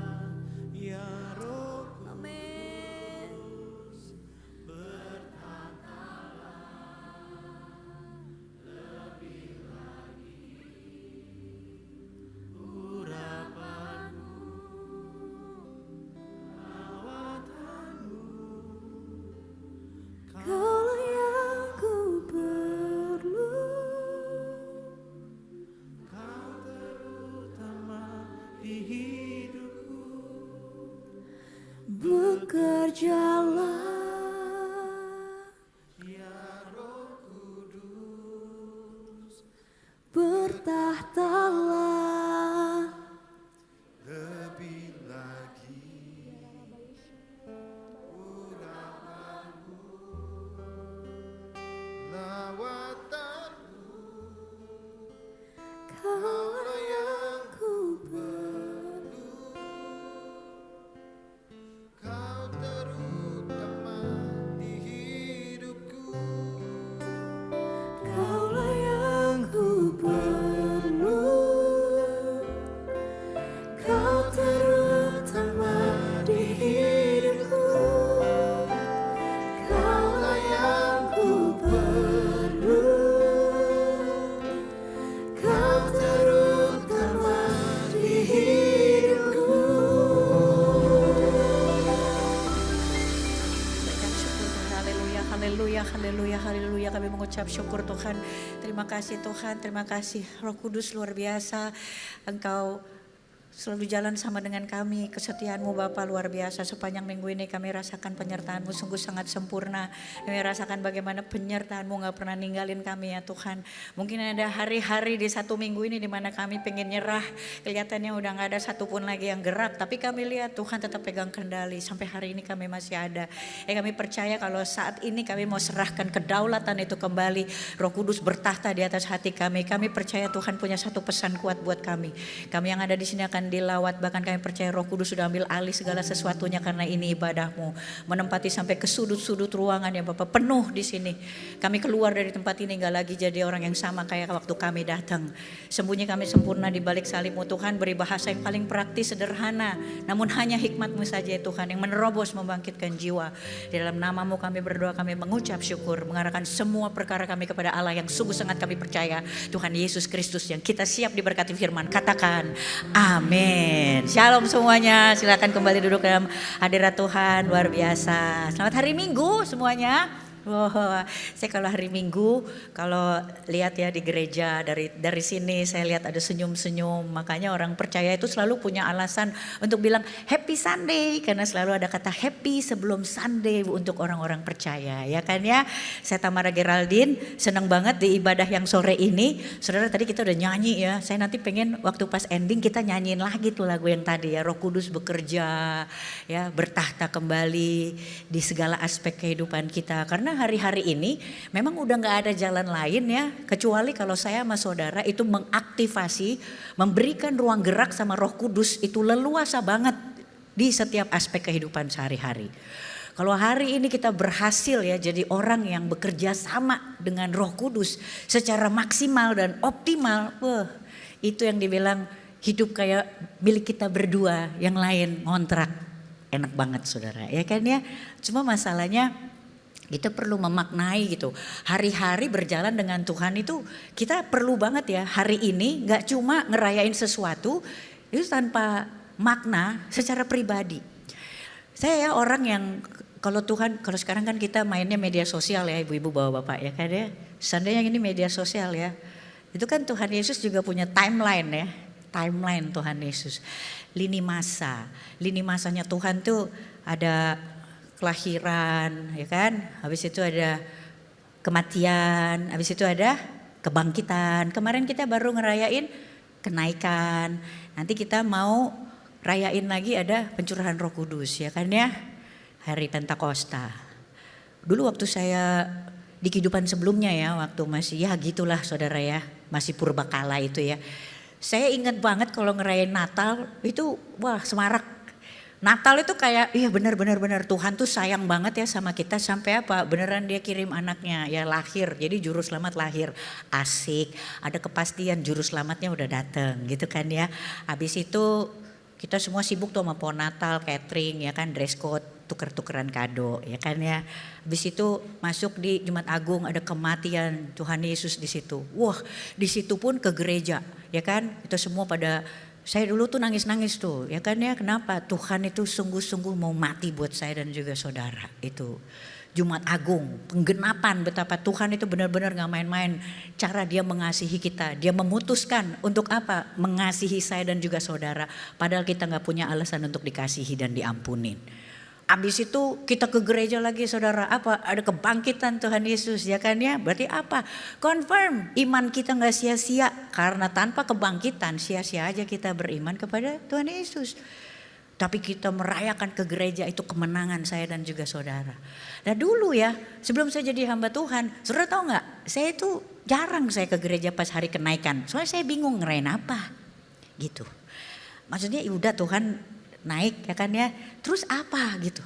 ya Roh Amin. Kaulah yang ku perlu. Kau terutama di hidupku. Bekerjalah Ya Roh Kudus, bertahtalah. lebih lagi urapanmu, lawatanmu, Kaulah yang ku perlu. Kau terutama di hidupku. Kaulah yang ku perlu. Kau terutama di hidupku. Kaulah yang ku perlu. Kau terutama di hidupku. Banyak syukur Tuhan, haleluya, haleluya, haleluya, haleluya. Kami mengucap syukur Tuhan. Terima kasih Tuhan, terima kasih Roh Kudus luar biasa. Engkau selalu jalan sama dengan kami, kesetiaan-Mu Bapa luar biasa. Sepanjang minggu ini kami rasakan penyertaan-Mu sungguh sangat sempurna. Kami rasakan bagaimana penyertaan-Mu gak pernah ninggalin kami ya Tuhan. Mungkin ada hari-hari di satu minggu ini di mana kami pengen nyerah, kelihatannya udah gak ada satupun lagi yang gerak. Tapi kami lihat Tuhan tetap pegang kendali, sampai hari ini kami masih ada. Kami percaya kalau saat ini kami mau serahkan kedaulatan itu kembali. Roh Kudus bertahta di atas hati kami. Kami percaya Tuhan punya satu pesan kuat buat kami. Kami yang ada di sini akan dilawat, bahkan kami percaya Roh Kudus sudah ambil alih segala sesuatunya karena ini ibadah-Mu. Menempati sampai ke sudut-sudut ruangan ya Bapak, penuh di sini. Kami keluar dari tempat ini gak lagi jadi orang yang sama kayak waktu kami datang. Sembunyi kami sempurna di balik salib-Mu Tuhan, beri bahasa yang paling praktis, sederhana. Namun hanya hikmat-Mu saja ya Tuhan yang menerobos, membangkitkan jiwa. Di dalam nama-Mu kami berdoa, kami mengucap syukur, mengarahkan semua perkara kami kepada Allah yang sungguh sangat kami percaya. Tuhan Yesus Kristus yang kita siap diberkati firman. Katakan amin. Shalom semuanya, silakan kembali duduk dalam hadirat Tuhan, luar biasa. Selamat hari Minggu semuanya. Wow, saya kalau hari Minggu kalau lihat ya di gereja dari sini saya lihat ada senyum-senyum, makanya orang percaya itu selalu punya alasan untuk bilang Happy Sunday karena selalu ada kata happy sebelum Sunday untuk orang-orang percaya ya kan ya. Saya Tamara Geraldine, senang banget di ibadah yang sore ini. Saudara tadi kita udah nyanyi ya, saya nanti pengen waktu pas ending kita nyanyiin lagi tuh lagu yang tadi ya, Roh Kudus bekerja ya, bertahta kembali di segala aspek kehidupan kita. Karena hari-hari ini memang udah gak ada jalan lain ya, kecuali kalau saya sama saudara itu mengaktifasi, memberikan ruang gerak sama Roh Kudus itu leluasa banget di setiap aspek kehidupan sehari-hari. Kalau hari ini kita berhasil ya jadi orang yang bekerja sama dengan Roh Kudus secara maksimal dan optimal, itu yang dibilang hidup kayak milik kita berdua, yang lain ngontrak. Enak banget saudara ya kan ya. Cuma masalahnya kita perlu memaknai gitu. Hari-hari berjalan dengan Tuhan itu kita perlu banget ya. Hari ini gak cuma ngerayain sesuatu itu tanpa makna secara pribadi. Saya ya orang yang kalau Tuhan, kalau sekarang kan kita mainnya media sosial ya ibu-ibu bapak-bapak ya kan ya. Seandainya ini media sosial ya. Itu kan Tuhan Yesus juga punya timeline ya. Timeline Tuhan Yesus. Lini masa. Lini masanya Tuhan tuh ada kelahiran, ya kan? Habis itu ada kematian, habis itu ada kebangkitan. Kemarin kita baru ngerayain kenaikan. Nanti kita mau rayain lagi ada pencurahan Roh Kudus, ya kan ya? Hari Pentakosta. Dulu waktu saya di kehidupan sebelumnya ya, waktu masih ya gitulah saudara ya, masih purbakala itu ya. Saya ingat banget kalau ngerayain Natal itu wah semarak. Natal itu kayak iya benar Tuhan tuh sayang banget ya sama kita sampai apa beneran dia kirim anaknya ya lahir, jadi juru selamat lahir, asik, ada kepastian juru selamatnya udah dateng gitu kan ya. Habis itu kita semua sibuk tuh sama pohon Natal, catering ya kan, dress code, tuker-tukeran kado ya kan ya. Habis itu masuk di Jumat Agung ada kematian Tuhan Yesus di situ. Wah, di situ pun ke gereja ya kan. Itu semua pada, saya dulu tuh nangis-nangis tuh ya kan ya, kenapa? Tuhan itu sungguh-sungguh mau mati buat saya dan juga saudara. Itu Jumat Agung, penggenapan betapa Tuhan itu benar-benar gak main-main cara dia mengasihi kita. Dia memutuskan untuk apa? Mengasihi saya dan juga saudara. Padahal kita gak punya alasan untuk dikasihi dan diampunin. Abis itu kita ke gereja lagi saudara, apa? Ada kebangkitan Tuhan Yesus ya kan ya. Berarti apa? Confirm iman kita gak sia-sia. Karena tanpa kebangkitan sia-sia aja kita beriman kepada Tuhan Yesus. Tapi kita merayakan ke gereja itu kemenangan saya dan juga saudara. Nah dulu ya sebelum saya jadi hamba Tuhan, saudara tahu gak? Saya itu jarang saya ke gereja pas hari kenaikan. Soalnya saya bingung ngerayain apa gitu. Maksudnya udah Tuhan naik ya kan ya, terus apa gitu.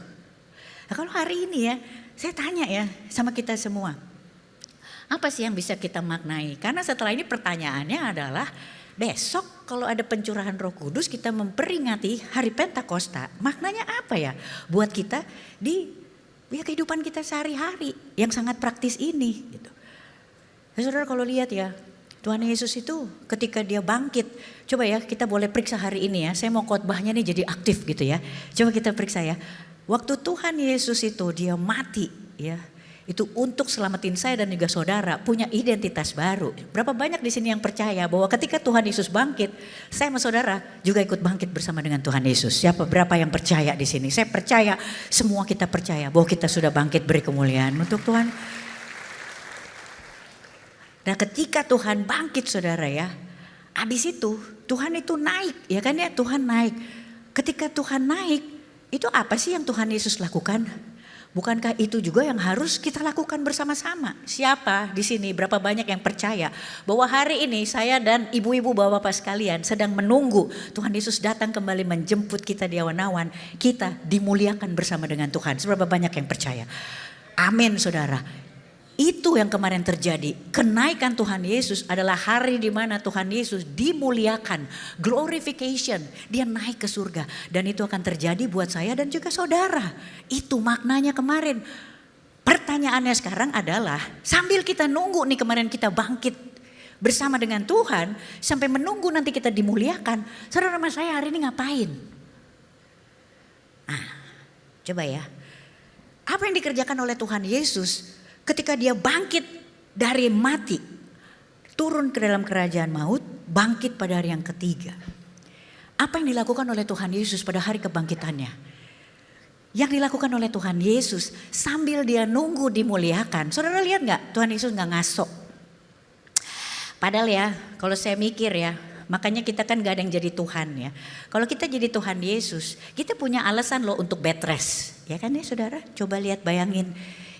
Nah kalau hari ini ya saya tanya ya sama kita semua, apa sih yang bisa kita maknai? Karena setelah ini pertanyaannya adalah besok kalau ada pencurahan Roh Kudus kita memperingati hari Pentakosta, maknanya apa ya buat kita di ya kehidupan kita sehari-hari yang sangat praktis ini gitu. Nah, saudara kalau lihat ya Tuhan Yesus itu ketika dia bangkit, coba ya kita boleh periksa hari ini ya, saya mau khotbahnya nih jadi aktif gitu ya. Coba kita periksa ya, waktu Tuhan Yesus itu dia mati ya, itu untuk selamatin saya dan juga saudara punya identitas baru. Berapa banyak di sini yang percaya bahwa ketika Tuhan Yesus bangkit, saya sama saudara juga ikut bangkit bersama dengan Tuhan Yesus. Siapa berapa yang percaya di sini? Saya percaya, semua kita percaya bahwa kita sudah bangkit beri kemuliaan untuk Tuhan. Nah ketika Tuhan bangkit saudara ya, habis itu Tuhan itu naik ya kan ya, Tuhan naik. Ketika Tuhan naik, itu apa sih yang Tuhan Yesus lakukan? Bukankah itu juga yang harus kita lakukan bersama-sama? Siapa di sini, berapa banyak yang percaya bahwa hari ini saya dan ibu-ibu bapak-bapak sekalian sedang menunggu Tuhan Yesus datang kembali menjemput kita di awan-awan, kita dimuliakan bersama dengan Tuhan. Seberapa banyak yang percaya? Amin saudara. Itu yang kemarin terjadi. Kenaikan Tuhan Yesus adalah hari di mana Tuhan Yesus dimuliakan, glorification, dia naik ke surga dan itu akan terjadi buat saya dan juga saudara. Itu maknanya kemarin. Pertanyaannya sekarang adalah sambil kita nunggu nih kemarin kita bangkit bersama dengan Tuhan sampai menunggu nanti kita dimuliakan, saudara sama saya hari ini ngapain? Nah, coba ya. Apa yang dikerjakan oleh Tuhan Yesus ketika dia bangkit dari mati, turun ke dalam kerajaan maut, bangkit pada hari yang ketiga. Apa yang dilakukan oleh Tuhan Yesus pada hari kebangkitannya? Yang dilakukan oleh Tuhan Yesus sambil dia nunggu dimuliakan. Saudara lihat gak? Tuhan Yesus gak ngasok. Padahal ya kalau saya mikir ya, makanya kita kan gak ada yang jadi Tuhan ya. Kalau kita jadi Tuhan Yesus, kita punya alasan loh untuk bed rest. Ya kan ya saudara? Coba lihat, bayangin.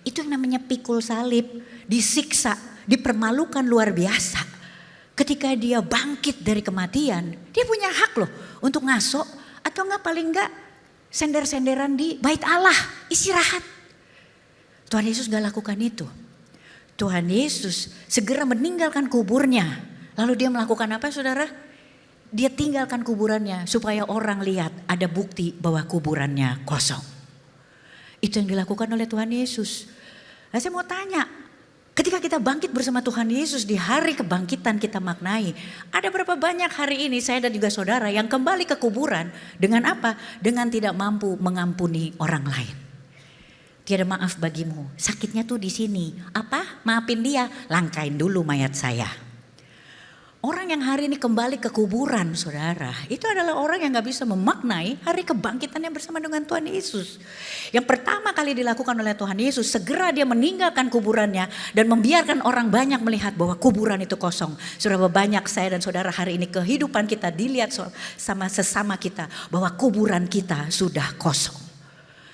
Itu yang namanya pikul salib, disiksa, dipermalukan luar biasa. Ketika dia bangkit dari kematian, dia punya hak loh untuk ngasok atau enggak paling enggak sender-senderan di bait Allah, istirahat. Tuhan Yesus gak lakukan itu. Tuhan Yesus segera meninggalkan kuburnya. Lalu dia melakukan apa saudara? Dia tinggalkan kuburannya supaya orang lihat ada bukti bahwa kuburannya kosong. Itu yang dilakukan oleh Tuhan Yesus. Nah saya mau tanya, ketika kita bangkit bersama Tuhan Yesus di hari kebangkitan kita maknai. Ada berapa banyak hari ini saya dan juga saudara yang kembali ke kuburan dengan apa? Dengan tidak mampu mengampuni orang lain. Tiada maaf bagimu, sakitnya tuh di sini. Apa? Maafin dia, langkain dulu mayat saya. Orang yang hari ini kembali ke kuburan saudara, itu adalah orang yang gak bisa memaknai hari kebangkitannya bersama dengan Tuhan Yesus. Yang pertama kali dilakukan oleh Tuhan Yesus, segera dia meninggalkan kuburannya dan membiarkan orang banyak melihat bahwa kuburan itu kosong. Seberapa banyak saya dan saudara hari ini kehidupan kita dilihat sama sesama kita bahwa kuburan kita sudah kosong.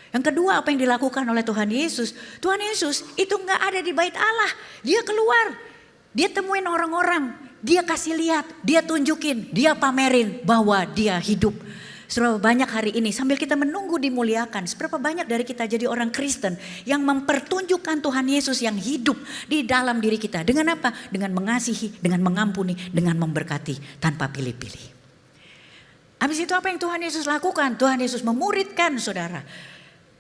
Yang kedua apa yang dilakukan oleh Tuhan Yesus? Tuhan Yesus itu gak ada di bait Allah, dia keluar, dia temuin orang-orang. Dia kasih lihat, dia tunjukin, dia pamerin bahwa dia hidup. Seberapa banyak hari ini sambil kita menunggu dimuliakan, seberapa banyak dari kita jadi orang Kristen yang mempertunjukkan Tuhan Yesus yang hidup di dalam diri kita. Dengan apa? Dengan mengasihi, dengan mengampuni, dengan memberkati tanpa pilih-pilih. Habis itu apa yang Tuhan Yesus lakukan? Tuhan Yesus memuridkan saudara.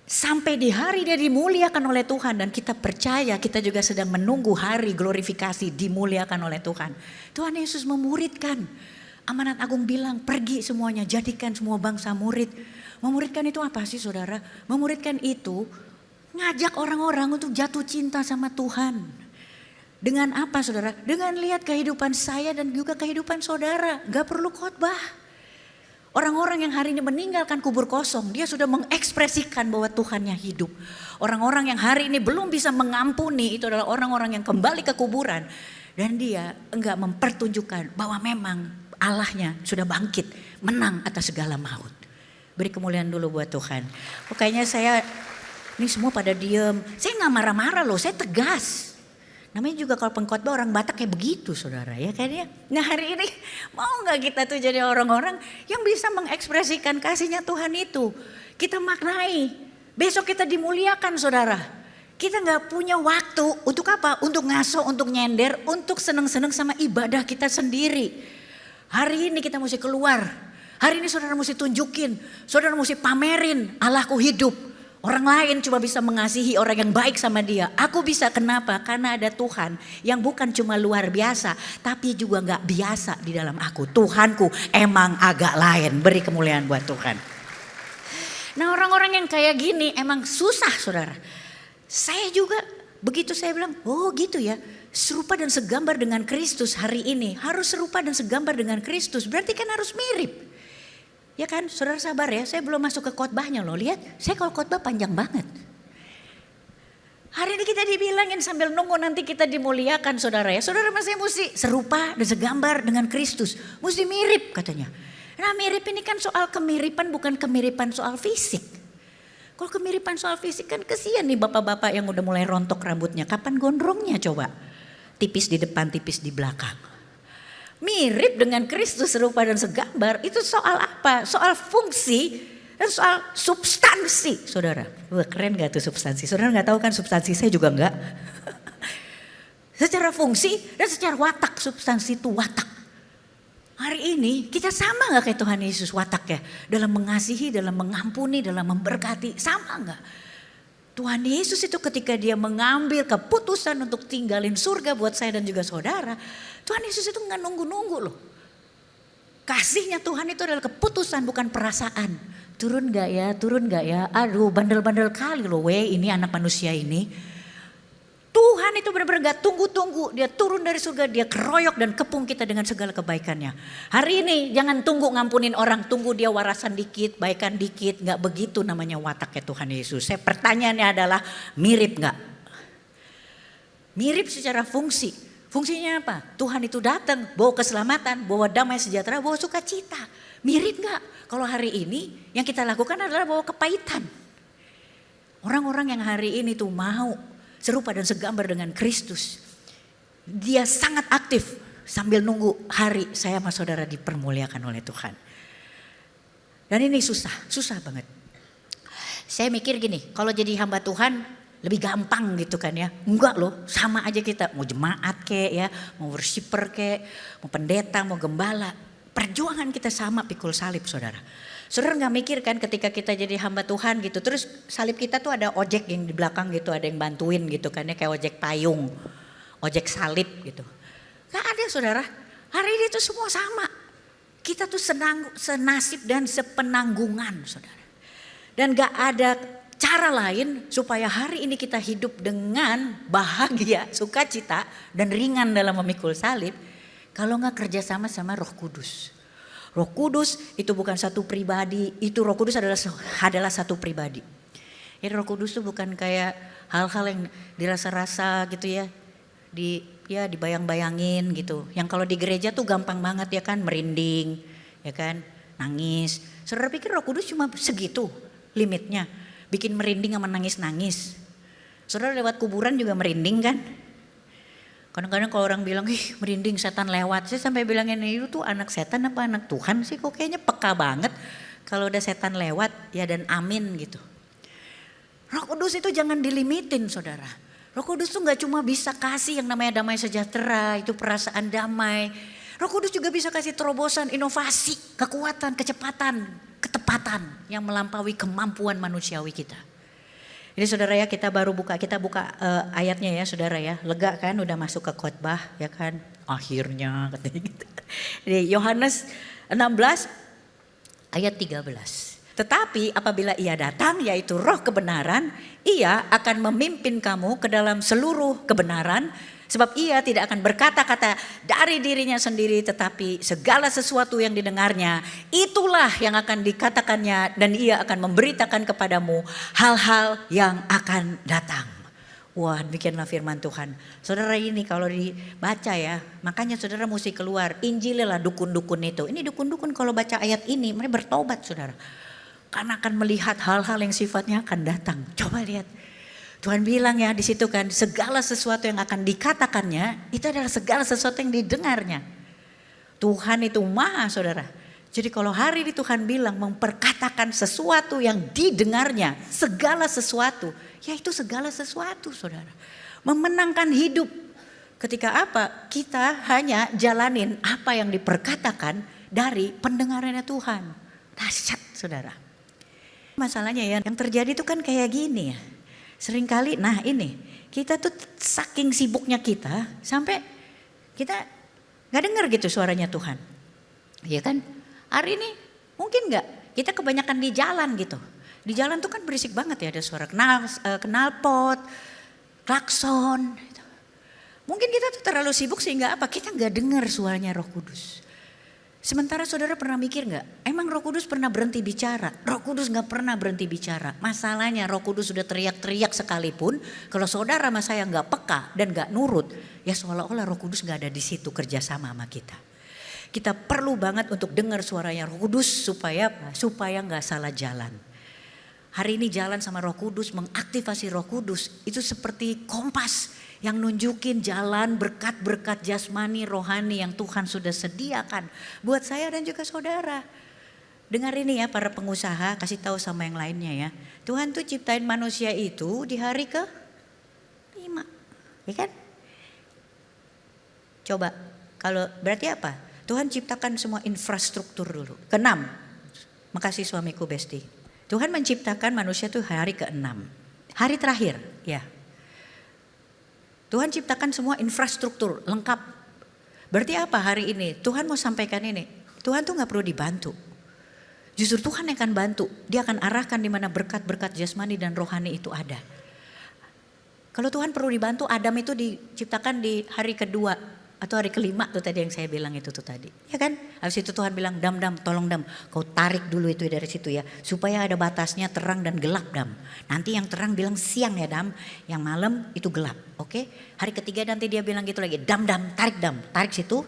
Sampai di hari dia dimuliakan oleh Tuhan dan kita percaya kita juga sedang menunggu hari glorifikasi dimuliakan oleh Tuhan. Tuhan Yesus memuridkan. Amanat Agung bilang pergi semuanya, jadikan semua bangsa murid. Memuridkan itu apa sih saudara? Memuridkan itu ngajak orang-orang untuk jatuh cinta sama Tuhan. Dengan apa saudara? Dengan lihat kehidupan saya dan juga kehidupan saudara. Gak perlu khotbah. Orang-orang yang hari ini meninggalkan kubur kosong, dia sudah mengekspresikan bahwa Tuhannya hidup. Orang-orang yang hari ini belum bisa mengampuni, itu adalah orang-orang yang kembali ke kuburan. Dan dia enggak mempertunjukkan bahwa memang Allahnya sudah bangkit, menang atas segala maut. Beri kemuliaan dulu buat Tuhan. Kayaknya saya, ini semua pada diem. Saya gak marah-marah loh, saya tegas. Namanya juga kalau pengkhotbah orang Batak kayak begitu saudara ya kayaknya. Nah hari ini mau gak kita tuh jadi orang-orang yang bisa mengekspresikan kasihnya Tuhan itu. Kita maknai, besok kita dimuliakan saudara. Kita gak punya waktu untuk apa? Untuk ngaso, untuk nyender, untuk seneng-seneng sama ibadah kita sendiri. Hari ini kita mesti keluar. Hari ini saudara mesti tunjukin. Saudara mesti pamerin Allahku hidup. Orang lain cuma bisa mengasihi orang yang baik sama dia. Aku bisa kenapa? Karena ada Tuhan yang bukan cuma luar biasa. Tapi juga gak biasa di dalam aku. Tuhanku emang agak lain. Beri kemuliaan buat Tuhan. Nah orang-orang yang kayak gini emang susah saudara. Saya juga begitu saya bilang oh gitu ya. Serupa dan segambar dengan Kristus hari ini. Harus serupa dan segambar dengan Kristus. Berarti kan harus mirip. Ya kan saudara sabar ya. Saya belum masuk ke khotbahnya loh. Lihat saya kalau khotbah panjang banget. Hari ini kita dibilangin sambil nunggu nanti kita dimuliakan saudara ya. Saudara masih mesti serupa dan segambar dengan Kristus. Mesti mirip katanya. Nah mirip ini kan soal kemiripan bukan kemiripan soal fisik. Kalau kemiripan soal fisik kan kesian nih bapak-bapak yang udah mulai rontok rambutnya. Kapan gondrongnya coba? Tipis di depan, tipis di belakang. Mirip dengan Kristus serupa dan segambar itu soal apa? Soal fungsi dan soal substansi saudara. Wah keren gak tuh substansi? Saudara gak tahu kan substansi saya juga enggak. Secara fungsi dan secara watak substansi itu watak. Hari ini kita sama gak kayak Tuhan Yesus watak ya? Dalam mengasihi, dalam mengampuni, dalam memberkati sama gak? Tuhan Yesus itu ketika dia mengambil keputusan untuk tinggalin surga buat saya dan juga saudara. Tuhan Yesus itu gak nunggu-nunggu loh. Kasihnya Tuhan itu adalah keputusan bukan perasaan. Turun gak ya, turun gak ya. Aduh bandel-bandel kali loh ini anak manusia ini. Tuhan itu benar-benar gak tunggu-tunggu. Dia turun dari surga, dia keroyok dan kepung kita dengan segala kebaikannya. Hari ini jangan tunggu ngampunin orang, tunggu dia warasan dikit, baikan dikit. Gak begitu namanya wataknya Tuhan Yesus. Saya pertanyaannya adalah mirip gak? Mirip secara fungsi. Fungsinya apa? Tuhan itu datang, bawa keselamatan, bawa damai sejahtera, bawa sukacita. Mirip gak? Kalau hari ini yang kita lakukan adalah bawa kepahitan. Orang-orang yang hari ini tuh mau serupa dan segambar dengan Kristus. Dia sangat aktif sambil nunggu hari saya sama saudara dipermuliakan oleh Tuhan. Dan ini susah banget. Saya mikir gini, kalau jadi hamba Tuhan lebih gampang gitu kan ya. Enggak loh, sama aja kita. Mau jemaat kek ya, mau worshiper kek, mau pendeta, mau gembala. Perjuangan kita sama pikul salib saudara. Saudara gak mikir kan ketika kita jadi hamba Tuhan gitu. Terus salib kita tuh ada ojek yang di belakang gitu. Ada yang bantuin gitu kan ya. Kayak ojek payung. Ojek salib gitu. Gak ada saudara. Hari ini tuh semua sama. Kita tuh senasib dan sepenanggungan saudara. Dan gak ada cara lain supaya hari ini kita hidup dengan bahagia, sukacita dan ringan dalam memikul salib. Kalau gak kerjasama sama Roh Kudus. Roh Kudus itu bukan satu pribadi, itu Roh Kudus adalah satu pribadi. Jadi Roh Kudus itu bukan kayak hal-hal yang dirasa-rasa gitu ya, dibayang-bayangin gitu. Yang kalau di gereja tuh gampang banget ya kan, merinding, ya kan, nangis. Saudara pikir Roh Kudus cuma segitu limitnya, bikin merinding sama nangis-nangis. Saudara lewat kuburan juga merinding kan? Kadang-kadang kalau orang bilang, merinding setan lewat. Saya sampai bilangin, itu tuh anak setan apa anak Tuhan sih? Kok kayaknya peka banget. kalau udah setan lewat ya dan amin gitu. Roh Kudus itu jangan dilimitin saudara. Roh Kudus tuh gak cuma bisa kasih yang namanya damai sejahtera, itu perasaan damai. Roh Kudus juga bisa kasih terobosan, inovasi, kekuatan, kecepatan, ketepatan yang melampaui kemampuan manusiawi kita. Jadi saudara ya kita buka ayatnya ya saudara ya. Lega kan udah masuk ke khotbah ya kan. Akhirnya katanya gitu. Di Yohanes 16 ayat 13. Tetapi apabila ia datang yaitu roh kebenaran, ia akan memimpin kamu ke dalam seluruh kebenaran. Sebab ia tidak akan berkata-kata dari dirinya sendiri, tetapi segala sesuatu yang didengarnya itulah yang akan dikatakannya, dan ia akan memberitakan kepadamu hal-hal yang akan datang. Wah, demikianlah firman Tuhan. Saudara, ini kalau dibaca ya, makanya saudara mesti keluar. Injil lah dukun-dukun itu. Ini dukun-dukun kalau baca ayat ini mereka bertobat saudara. Karena akan melihat hal-hal yang sifatnya akan datang. Coba lihat. Tuhan bilang ya di situ kan, segala sesuatu yang akan dikatakannya itu adalah segala sesuatu yang didengarnya. Tuhan itu maha saudara. Jadi kalau hari ini Tuhan bilang memperkatakan sesuatu yang didengarnya, segala sesuatu, ya itu segala sesuatu saudara. Memenangkan hidup. Ketika apa? Kita hanya jalanin apa yang diperkatakan dari pendengarannya Tuhan. Dahsyat saudara. Masalahnya ya yang terjadi itu kan kayak gini ya. Seringkali, nah ini kita tuh saking sibuknya kita sampai kita gak dengar gitu suaranya Tuhan. Iya kan? Hari ini mungkin gak kita kebanyakan di jalan gitu. Di jalan tuh kan berisik banget ya, ada suara knalpot, klakson. Gitu. Mungkin kita tuh terlalu sibuk sehingga apa? Kita gak dengar suaranya Roh Kudus. Sementara saudara pernah mikir gak? Emang Roh Kudus pernah berhenti bicara? Roh Kudus gak pernah berhenti bicara. Masalahnya Roh Kudus sudah teriak-teriak sekalipun. Kalau saudara sama saya gak peka dan gak nurut. Ya seolah-olah Roh Kudus gak ada di situ kerjasama sama kita. Kita perlu banget untuk dengar suaranya Roh Kudus supaya gak salah jalan. Hari ini jalan sama Roh Kudus, mengaktifasi Roh Kudus. Itu seperti kompas yang nunjukin jalan berkat-berkat jasmani rohani yang Tuhan sudah sediakan buat saya dan juga saudara. Dengar ini ya para pengusaha, kasih tahu sama yang lainnya ya. Tuhan tuh ciptain manusia itu di hari ke-5, ya kan? Coba, kalau berarti apa? Tuhan ciptakan semua infrastruktur dulu. Ke-6, makasih suamiku Besti. Tuhan menciptakan manusia tuh hari ke-6, hari terakhir ya. Tuhan ciptakan semua infrastruktur lengkap. Berarti apa hari ini? Tuhan mau sampaikan ini. Tuhan tuh gak perlu dibantu. Justru Tuhan yang akan bantu. Dia akan arahkan di mana berkat-berkat jasmani dan rohani itu ada. Kalau Tuhan perlu dibantu, Adam itu diciptakan di hari kedua atau hari ke-5 tuh tadi yang saya bilang itu tuh tadi. Ya kan? Habis itu Tuhan bilang, Dam, tolong Dam. Kau tarik dulu itu dari situ ya. Supaya ada batasnya terang dan gelap Dam. Nanti yang terang bilang siang ya Dam. Yang malam itu gelap. Oke? Hari ketiga nanti dia bilang gitu lagi. Dam, tarik Dam. Tarik situ.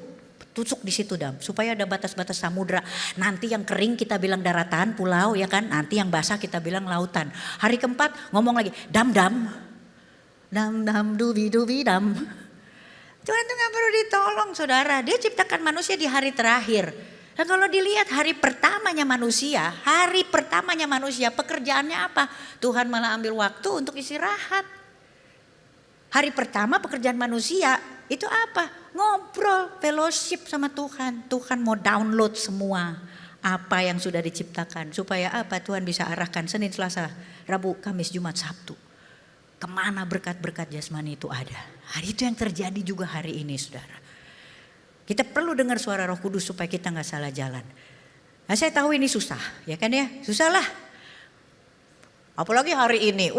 Tusuk di situ Dam. Supaya ada batas-batas samudra. Nanti yang kering kita bilang daratan, pulau ya kan. Nanti yang basah kita bilang lautan. Hari keempat ngomong lagi. Dam. Dam, dubi Dam. Tuhan itu gak perlu ditolong saudara. Dia ciptakan manusia di hari terakhir. Dan kalau dilihat hari pertamanya manusia pekerjaannya apa? Tuhan malah ambil waktu untuk istirahat. Hari pertama pekerjaan manusia itu apa? Ngobrol, fellowship sama Tuhan. Tuhan mau download semua apa yang sudah diciptakan. Supaya apa? Tuhan bisa arahkan Senin, Selasa, Rabu, Kamis, Jumat, Sabtu. Kemana berkat-berkat jasmani itu ada. Hari itu yang terjadi juga hari ini saudara. Kita perlu dengar suara Roh Kudus supaya kita gak salah jalan. Nah saya tahu ini susah ya kan ya. Susah lah. Apalagi hari ini.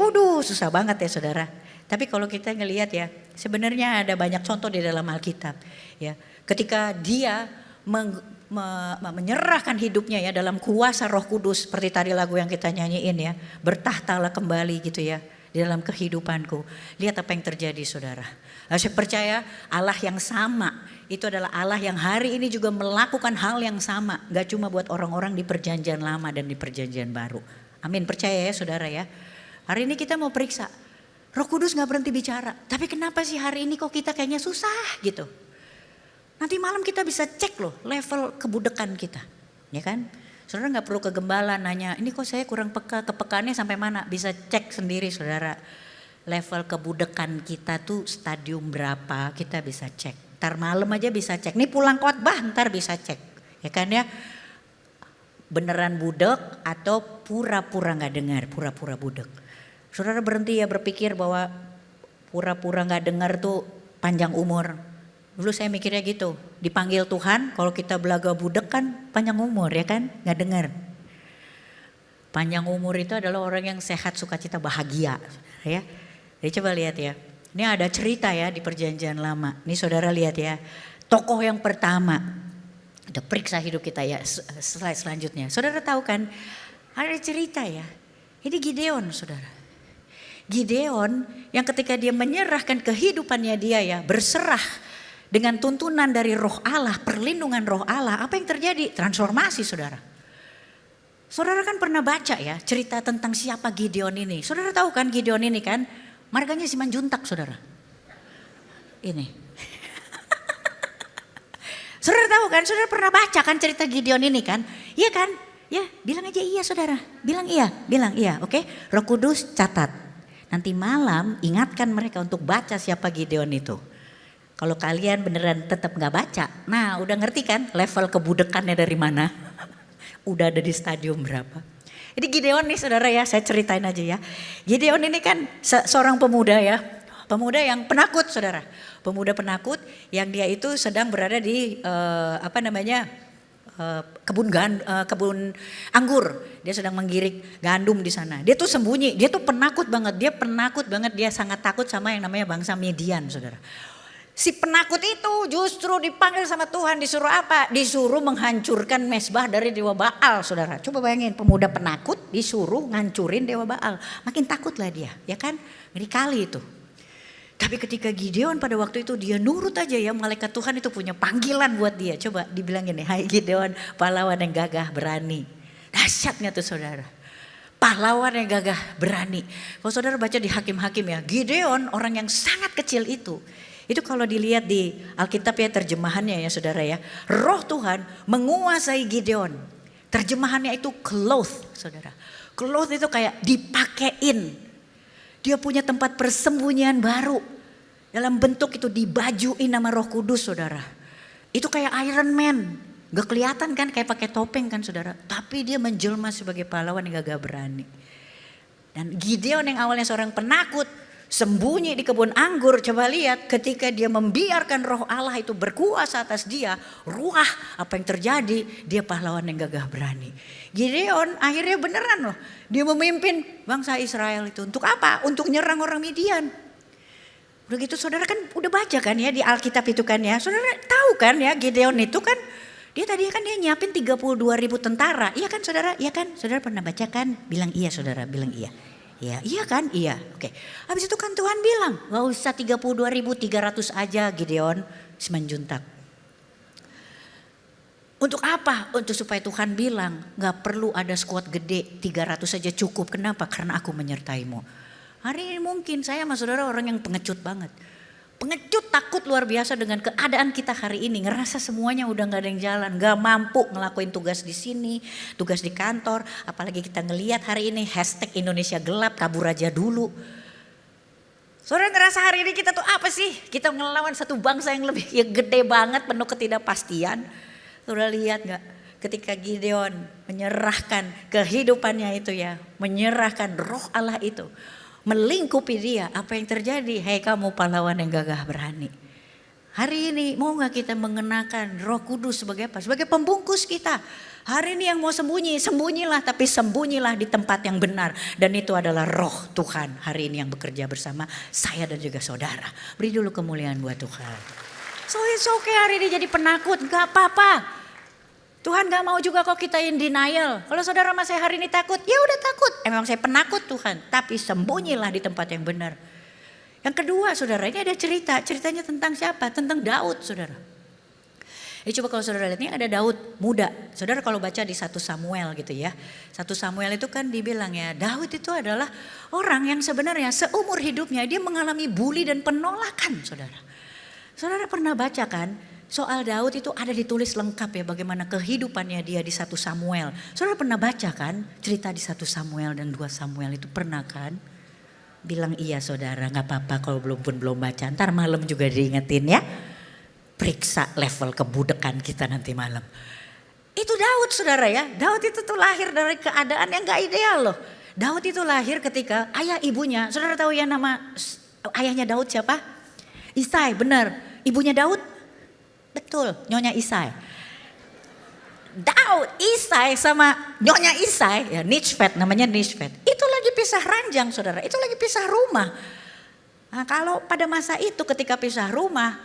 Susah banget ya saudara. Tapi kalau kita ngelihat ya. Sebenarnya ada banyak contoh di dalam Alkitab. Ya, ketika dia menyerahkan hidupnya ya dalam kuasa Roh Kudus. Seperti tadi lagu yang kita nyanyiin ya. Bertahtalah kembali gitu ya. Di dalam kehidupanku. Lihat apa yang terjadi saudara. Saya percaya Allah yang sama. Itu adalah Allah yang hari ini juga melakukan hal yang sama. Gak cuma buat orang-orang di perjanjian lama dan di perjanjian baru. Amin, percaya ya saudara ya. Hari ini kita mau periksa. Roh Kudus gak berhenti bicara. Tapi kenapa sih hari ini kok kita kayaknya susah gitu. Nanti malam kita bisa cek loh level kebudekan kita. Ya kan. Saudara nggak perlu ke gembala nanya, ini kok saya kurang peka, kepekaannya sampai mana? Bisa cek sendiri saudara. Level kebudekan kita tuh stadium berapa, kita bisa cek. Ntar malam aja bisa cek, nih pulang khotbah ntar bisa cek. Ya kan ya, beneran budek atau pura-pura nggak dengar, pura-pura budek. Saudara berhenti ya berpikir bahwa pura-pura nggak dengar tuh panjang umur. Dulu saya mikirnya gitu, dipanggil Tuhan kalau kita belaga budek kan panjang umur ya kan, nggak dengar. Panjang umur itu adalah orang yang sehat, sukacita, bahagia ya. Jadi coba lihat ya, ini ada cerita ya di perjanjian lama. Ini saudara lihat ya, tokoh yang pertama, udah periksa hidup kita ya, slide selanjutnya. Saudara tahu kan, ada cerita ya, ini Gideon saudara. Gideon yang ketika dia menyerahkan kehidupannya dia ya, berserah dengan tuntunan dari roh Allah, perlindungan roh Allah, apa yang terjadi? Transformasi saudara. Saudara kan pernah baca ya cerita tentang siapa Gideon ini. Saudara tahu kan Gideon ini kan marganya Simanjuntak saudara. Ini. Saudara tahu kan, saudara pernah baca kan cerita Gideon ini kan? Iya kan? Ya bilang aja iya saudara, bilang iya, oke? Roh Kudus catat. Nanti malam ingatkan mereka untuk baca siapa Gideon itu. Kalau kalian beneran tetap gak baca, nah udah ngerti kan level kebudekannya dari mana? Udah ada di stadium berapa? Jadi Gideon nih saudara ya, saya ceritain aja ya. Gideon ini kan seorang pemuda ya, pemuda yang penakut saudara. Pemuda penakut yang dia itu sedang berada di kebun anggur. Dia sedang menggirik gandum di sana. Dia tuh sembunyi, dia tuh penakut banget, dia sangat takut sama yang namanya bangsa Midian saudara. Si penakut itu justru dipanggil sama Tuhan, disuruh apa? Disuruh menghancurkan mesbah dari dewa Baal saudara. Coba bayangin, pemuda penakut disuruh ngancurin dewa Baal. Makin takutlah dia, ya kan? Ngeri kali itu. Tapi ketika Gideon pada waktu itu dia nurut aja ya, malaikat Tuhan itu punya panggilan buat dia. Coba dibilangin nih, hai Gideon, pahlawan yang gagah berani. Dahsyatnya tuh saudara. Pahlawan yang gagah berani. Kalau saudara baca di Hakim-Hakim ya, Gideon orang yang sangat kecil itu. Itu kalau dilihat di Alkitab ya terjemahannya ya saudara ya. Roh Tuhan menguasai Gideon. Terjemahannya itu cloth saudara. Cloth itu kayak dipakein. Dia punya tempat persembunyian baru. Dalam bentuk itu dibajuin nama Roh Kudus saudara. Itu kayak Iron Man. Gak kelihatan kan kayak pakai topeng kan saudara. Tapi dia menjelma sebagai pahlawan yang gagah berani. Dan Gideon yang awalnya seorang penakut. Sembunyi di kebun anggur, coba lihat ketika dia membiarkan roh Allah itu berkuasa atas dia, ruah apa yang terjadi, dia pahlawan yang gagah berani. Gideon akhirnya beneran loh, dia memimpin bangsa Israel itu untuk apa? Untuk nyerang orang Midian. Udah gitu saudara kan udah baca kan ya di Alkitab itu kan ya, saudara tahu kan ya Gideon itu kan, dia tadi kan dia nyiapin 32.000 tentara, iya kan saudara, iya kan, saudara pernah baca kan, bilang iya saudara, bilang iya. Ya, iya kan? Iya. Oke. Habis itu kan Tuhan bilang, gak usah 32.300 aja Gideon, Simanjuntak. Untuk apa? Untuk supaya Tuhan bilang, gak perlu ada skuad gede, 300 saja cukup. Kenapa? Karena aku menyertaimu. Hari ini mungkin saya sama saudara orang yang pengecut banget. Pengecut takut luar biasa dengan keadaan kita hari ini. Ngerasa semuanya udah gak ada yang jalan. Gak mampu ngelakuin tugas di sini, tugas di kantor. Apalagi kita ngelihat hari ini hashtag Indonesia gelap, kabur aja dulu. Saudara ngerasa hari ini kita tuh apa sih? Kita ngelawan satu bangsa yang lebih gede banget, penuh ketidakpastian. Saudara lihat gak? Ketika Gideon menyerahkan kehidupannya itu ya. Menyerahkan roh Allah itu. Melingkupi dia, apa yang terjadi? Hei kamu pahlawan yang gagah berani. Hari ini mau gak kita mengenakan Roh Kudus sebagai apa? Sebagai pembungkus kita. Hari ini yang mau sembunyi, sembunyilah, tapi sembunyilah di tempat yang benar. Dan itu adalah Roh Tuhan hari ini yang bekerja bersama saya dan juga saudara. Beri dulu kemuliaan buat Tuhan. So it's okay hari ini jadi penakut, gak apa-apa. Tuhan gak mau juga kok kita in denial. Kalau saudara masih hari ini takut, ya udah takut. Emang saya penakut Tuhan, tapi sembunyilah di tempat yang benar. Yang kedua saudara, ini ada cerita. Ceritanya tentang siapa? Tentang Daud saudara. Ini coba kalau saudara lihat, ini ada Daud muda. Saudara kalau baca di 1 Samuel gitu ya. 1 Samuel itu kan dibilang ya, Daud itu adalah orang yang sebenarnya seumur hidupnya dia mengalami bully dan penolakan saudara. Saudara pernah baca kan? Soal Daud itu ada ditulis lengkap ya bagaimana kehidupannya dia di 1 Samuel. Saudara pernah baca kan cerita di 1 Samuel dan 2 Samuel itu pernah kan? Bilang iya saudara, gak apa-apa kalau belum baca. Ntar malam juga diingetin ya. Periksa level kebudekan kita nanti malam. Itu Daud saudara ya. Daud itu tuh lahir dari keadaan yang gak ideal loh. Daud itu lahir ketika ayah ibunya, saudara tahu ya nama ayahnya Daud siapa? Isai, benar. Ibunya Daud? Betul, Nyonya Isai. Daud, Isai sama Nyonya Isai, ya Nishvet namanya Nishvet. Itu lagi pisah ranjang saudara, itu lagi pisah rumah. Nah, kalau pada masa itu ketika pisah rumah,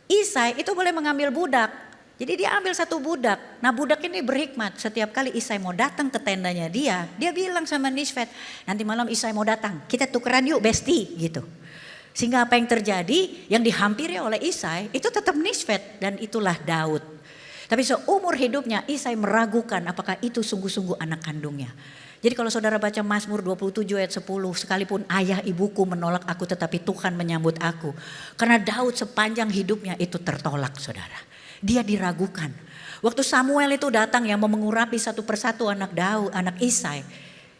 Isai itu boleh mengambil budak. Jadi dia ambil satu budak. Nah budak ini berhikmat. Setiap kali Isai mau datang ke tendanya dia bilang sama Nishvet, nanti malam Isai mau datang, kita tukeran yuk besti gitu. Sehingga apa yang terjadi, yang dihampiri oleh Isai itu tetap Nishvet dan itulah Daud. Tapi seumur hidupnya Isai meragukan apakah itu sungguh-sungguh anak kandungnya. Jadi kalau saudara baca Mazmur 27 ayat 10, sekalipun ayah ibuku menolak aku tetapi Tuhan menyambut aku. Karena Daud sepanjang hidupnya itu tertolak saudara. Dia diragukan. Waktu Samuel itu datang yang mau mengurapi satu persatu anak Daud, anak Isai.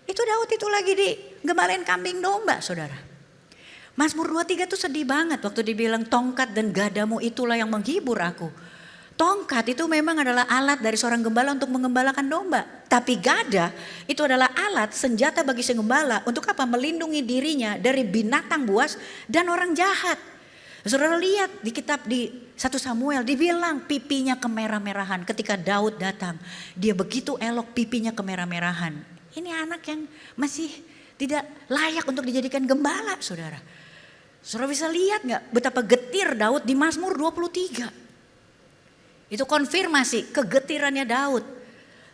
Itu Daud itu lagi digembalain kambing domba saudara. Mazmur 23 tuh sedih banget waktu dibilang tongkat dan gadamu itulah yang menghibur aku. Tongkat itu memang adalah alat dari seorang gembala untuk mengembalakan domba. Tapi gada itu adalah alat senjata bagi si gembala untuk apa? Melindungi dirinya dari binatang buas dan orang jahat. Saudara lihat di kitab di 1 Samuel dibilang pipinya kemerah-merahan ketika Daud datang. Dia begitu elok pipinya kemerah-merahan. Ini anak yang masih tidak layak untuk dijadikan gembala saudara. Saudara bisa lihat gak betapa getir Daud di Mazmur 23. Itu konfirmasi kegetirannya Daud.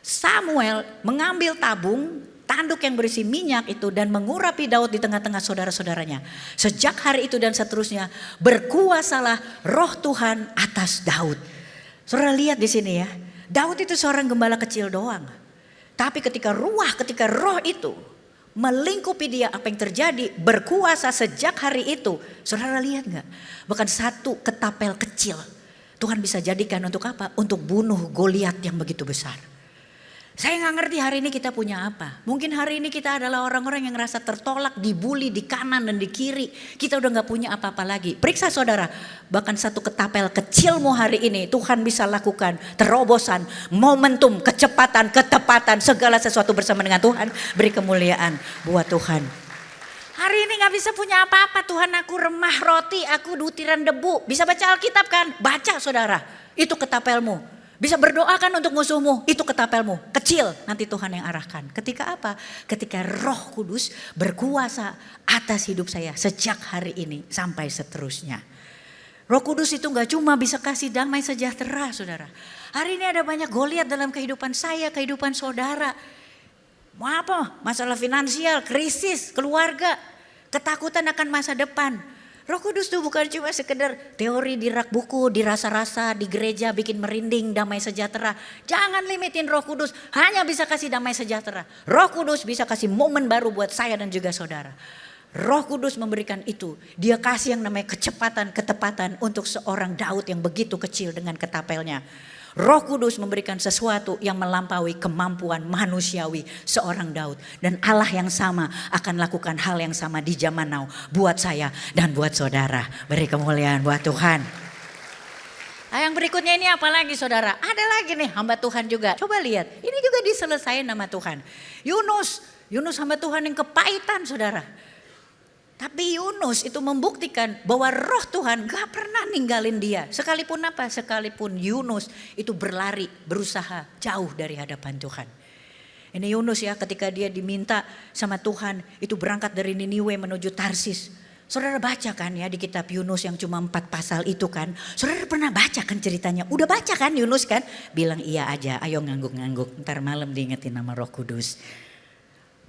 Samuel mengambil tabung tanduk yang berisi minyak itu dan mengurapi Daud di tengah-tengah saudara-saudaranya. Sejak hari itu dan seterusnya berkuasalah roh Tuhan atas Daud. Saudara lihat di sini ya. Daud itu seorang gembala kecil doang. Tapi ketika roh itu melingkupi dia, apa yang terjadi? Berkuasa sejak hari itu. Saudara lihat gak? Bahkan satu ketapel kecil Tuhan bisa jadikan untuk apa? Untuk bunuh Goliat yang begitu besar. Saya gak ngerti hari ini kita punya apa. Mungkin hari ini kita adalah orang-orang yang ngerasa tertolak, dibully di kanan dan di kiri. Kita udah gak punya apa-apa lagi. Periksa saudara, bahkan satu ketapel kecilmu hari ini Tuhan bisa lakukan terobosan, momentum, kecepatan, ketepatan, segala sesuatu bersama dengan Tuhan. Beri kemuliaan buat Tuhan. Hari ini gak bisa punya apa-apa. Tuhan, aku remah roti, aku butiran debu. Bisa baca Alkitab kan? Baca saudara, itu ketapelmu. Bisa berdoakan untuk musuhmu, itu ketapelmu. Kecil, nanti Tuhan yang arahkan. Ketika apa? Ketika Roh Kudus berkuasa atas hidup saya sejak hari ini sampai seterusnya. Roh Kudus itu gak cuma bisa kasih damai sejahtera saudara. Hari ini ada banyak Goliat dalam kehidupan saya, kehidupan saudara. Mau apa? Masalah finansial, krisis, keluarga, ketakutan akan masa depan. Roh Kudus itu bukan cuma sekedar teori di rak buku, di rasa-rasa, di gereja bikin merinding damai sejahtera. Jangan limitin Roh Kudus, hanya bisa kasih damai sejahtera. Roh Kudus bisa kasih momen baru buat saya dan juga saudara. Roh Kudus memberikan itu. Dia kasih yang namanya kecepatan, ketepatan untuk seorang Daud yang begitu kecil dengan ketapelnya. Roh Kudus memberikan sesuatu yang melampaui kemampuan manusiawi seorang Daud. Dan Allah yang sama akan lakukan hal yang sama di zaman now buat saya dan buat saudara. Beri kemuliaan buat Tuhan. Nah, yang berikutnya ini apa lagi saudara? Ada lagi nih hamba Tuhan juga. Coba lihat, ini juga diselesaikan nama Tuhan. Yunus hamba Tuhan yang kepahitan saudara. Tapi Yunus itu membuktikan bahwa roh Tuhan gak pernah ninggalin dia. Sekalipun apa? Sekalipun Yunus itu berlari, berusaha jauh dari hadapan Tuhan. Ini Yunus ya, ketika dia diminta sama Tuhan itu berangkat dari Niniwe menuju Tarsis. Saudara baca kan ya di kitab Yunus yang cuma 4 pasal itu kan. Saudara pernah baca kan ceritanya? Udah baca kan Yunus kan? Bilang iya aja, ayo ngangguk-ngangguk. Ntar malam diingetin nama Roh Kudus.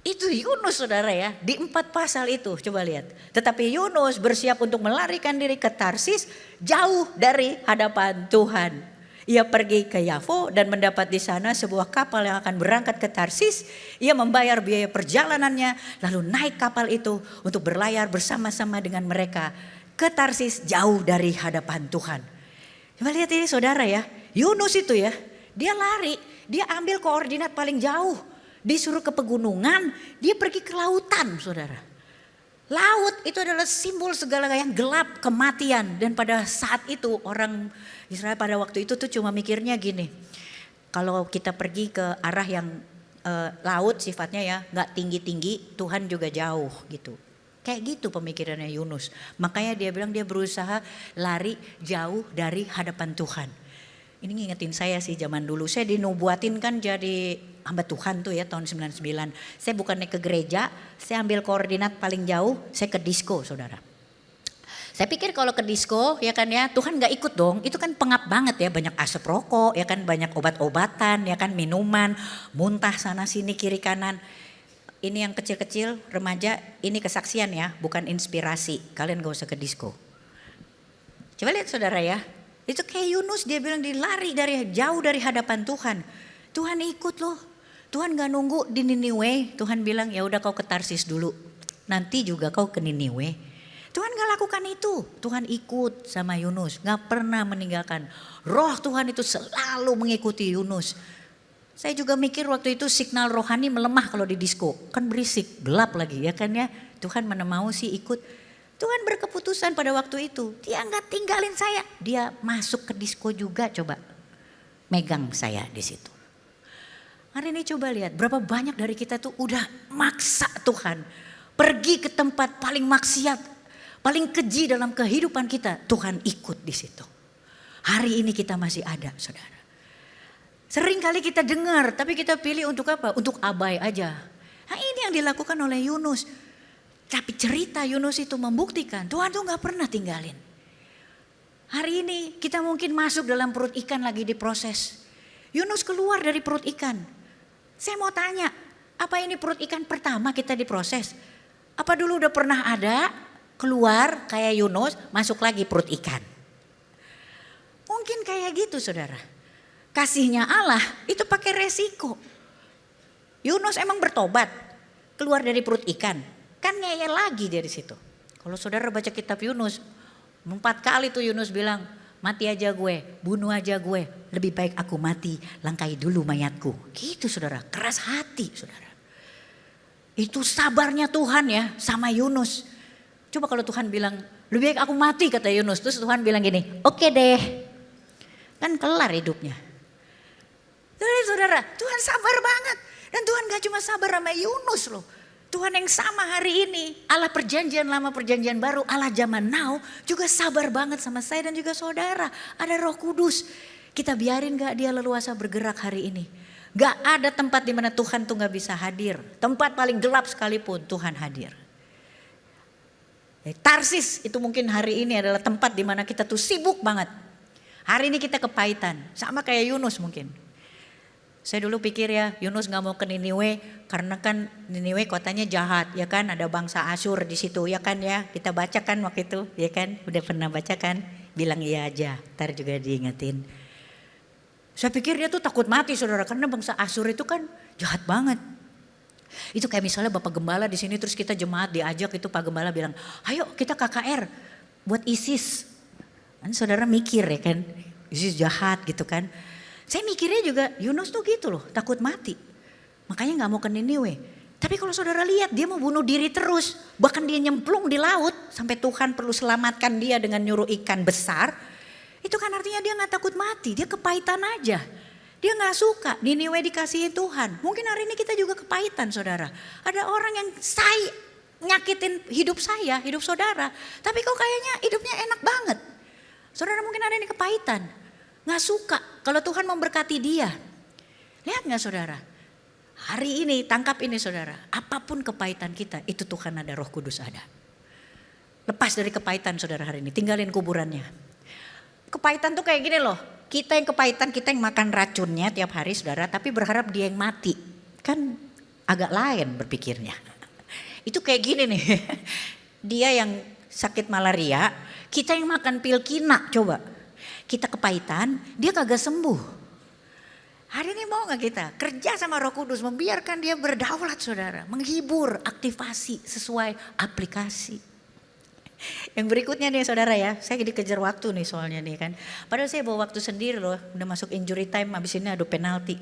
Itu Yunus saudara ya, di 4 pasal itu coba lihat. Tetapi Yunus bersiap untuk melarikan diri ke Tarsis jauh dari hadapan Tuhan. Ia pergi ke Yafo dan mendapat di sana sebuah kapal yang akan berangkat ke Tarsis. Ia membayar biaya perjalanannya lalu naik kapal itu untuk berlayar bersama-sama dengan mereka ke Tarsis jauh dari hadapan Tuhan. Coba lihat ini saudara ya, Yunus itu ya, dia lari, dia ambil koordinat paling jauh. Disuruh ke pegunungan, dia pergi ke lautan saudara. Laut itu adalah simbol segala yang gelap, kematian. Dan pada saat itu orang Israel pada waktu itu tuh cuma mikirnya gini. Kalau kita pergi ke arah yang laut sifatnya ya gak tinggi-tinggi, Tuhan juga jauh gitu. Kayak gitu pemikirannya Yunus. Makanya dia bilang dia berusaha lari jauh dari hadapan Tuhan. Ini ngingetin saya sih zaman dulu. Saya dinubuatin kan jadi hamba Tuhan tuh ya tahun 99. Saya bukannya ke gereja, saya ambil koordinat paling jauh, saya ke disco saudara. Saya pikir kalau ke disco ya kan ya Tuhan gak ikut dong. Itu kan pengap banget ya, banyak asap rokok ya kan, banyak obat-obatan ya kan, minuman, muntah sana sini kiri kanan. Ini yang kecil-kecil remaja, ini kesaksian ya, bukan inspirasi. Kalian gak usah ke disco. Coba lihat saudara ya. Itu kayak Yunus, dia bilang dilari dari jauh dari hadapan Tuhan. Tuhan ikut loh. Tuhan gak nunggu di Niniwe. Tuhan bilang ya udah kau ke Tarsis dulu. Nanti juga kau ke Niniwe. Tuhan gak lakukan itu. Tuhan ikut sama Yunus. Gak pernah meninggalkan. Roh Tuhan itu selalu mengikuti Yunus. Saya juga mikir waktu itu signal rohani melemah kalau di disco. Kan berisik, gelap lagi ya kan ya. Tuhan mana mau sih ikut. Tuhan berkeputusan pada waktu itu. Dia gak tinggalin saya. Dia masuk ke disco juga coba. Megang saya di situ. Hari ini coba lihat berapa banyak dari kita tuh udah maksa Tuhan. Pergi ke tempat paling maksiat. Paling keji dalam kehidupan kita. Tuhan ikut di situ. Hari ini kita masih ada saudara. Sering kali kita dengar tapi kita pilih untuk apa? Untuk abai aja. Nah ini yang dilakukan oleh Yunus. Tapi cerita Yunus itu membuktikan Tuhan tuh gak pernah tinggalin. Hari ini kita mungkin masuk dalam perut ikan lagi diproses. Yunus keluar dari perut ikan. Saya mau tanya, apa ini perut ikan pertama kita diproses? Apa dulu udah pernah ada, keluar kayak Yunus, masuk lagi perut ikan? Mungkin kayak gitu saudara. Kasihnya Allah itu pakai resiko. Yunus emang bertobat, keluar dari perut ikan. Kan ngeyel lagi dari situ. Kalau saudara baca kitab Yunus, 4 kali tuh Yunus bilang, mati aja gue, bunuh aja gue, lebih baik aku mati, langkai dulu mayatku. Gitu saudara, keras hati saudara. Itu sabarnya Tuhan ya sama Yunus. Coba kalau Tuhan bilang, lebih baik aku mati kata Yunus. Terus Tuhan bilang gini, oke deh. Kan kelar hidupnya. Saudara, Tuhan sabar banget. Dan Tuhan gak cuma sabar sama Yunus loh. Tuhan yang sama hari ini, Allah perjanjian lama perjanjian baru, Allah zaman now juga sabar banget sama saya dan juga saudara. Ada Roh Kudus, kita biarin gak dia leluasa bergerak hari ini. Gak ada tempat di mana Tuhan tuh gak bisa hadir. Tempat paling gelap sekalipun Tuhan hadir. Tarsis itu mungkin hari ini adalah tempat di mana kita tuh sibuk banget. Hari ini kita kepahitan, sama kayak Yunus mungkin. Saya dulu pikir ya Yunus gak mau ke Niniwe karena kan Niniwe kotanya jahat ya kan, ada bangsa Asyur di situ ya kan ya, kita baca kan waktu itu ya kan, udah pernah baca kan, bilang iya aja, ntar juga diingetin. Saya pikir dia tuh takut mati saudara karena bangsa Asyur itu kan jahat banget. Itu kayak misalnya Bapak Gembala di sini terus kita jemaat diajak itu Pak Gembala bilang, ayo kita KKR buat ISIS. Kan saudara mikir ya kan, ISIS jahat gitu kan. Saya mikirnya juga Yunus tuh gitu loh, takut mati. Makanya gak mau ke Niniwe. Tapi kalau saudara lihat dia mau bunuh diri terus. Bahkan dia nyemplung di laut sampai Tuhan perlu selamatkan dia dengan nyuruh ikan besar. Itu kan artinya dia gak takut mati, dia kepahitan aja. Dia gak suka Niniwe dikasihi Tuhan. Mungkin hari ini kita juga kepahitan saudara. Ada orang yang nyakitin hidup saya, hidup saudara. Tapi kok kayaknya hidupnya enak banget. Saudara mungkin ada yang kepahitan. Gak suka kalau Tuhan memberkati dia. Lihat gak saudara? Hari ini tangkap ini saudara. Apapun kepahitan kita itu Tuhan ada, Roh Kudus ada. Lepas dari kepahitan saudara hari ini. Tinggalin kuburannya. Kepahitan tuh kayak gini loh. Kita yang kepahitan, kita yang makan racunnya tiap hari saudara. Tapi berharap dia yang mati. Kan agak lain berpikirnya. Itu kayak gini nih. Dia yang sakit malaria. Kita yang makan pil kina coba. Kita kepahitan, dia kagak sembuh. Hari ini mau gak kita kerja sama Roh Kudus, membiarkan dia berdaulat saudara. Menghibur, aktivasi sesuai aplikasi. Yang berikutnya nih saudara ya, saya dikejar waktu nih soalnya nih kan. Padahal saya bawa waktu sendiri loh, udah masuk injury time, habis ini adu penalti.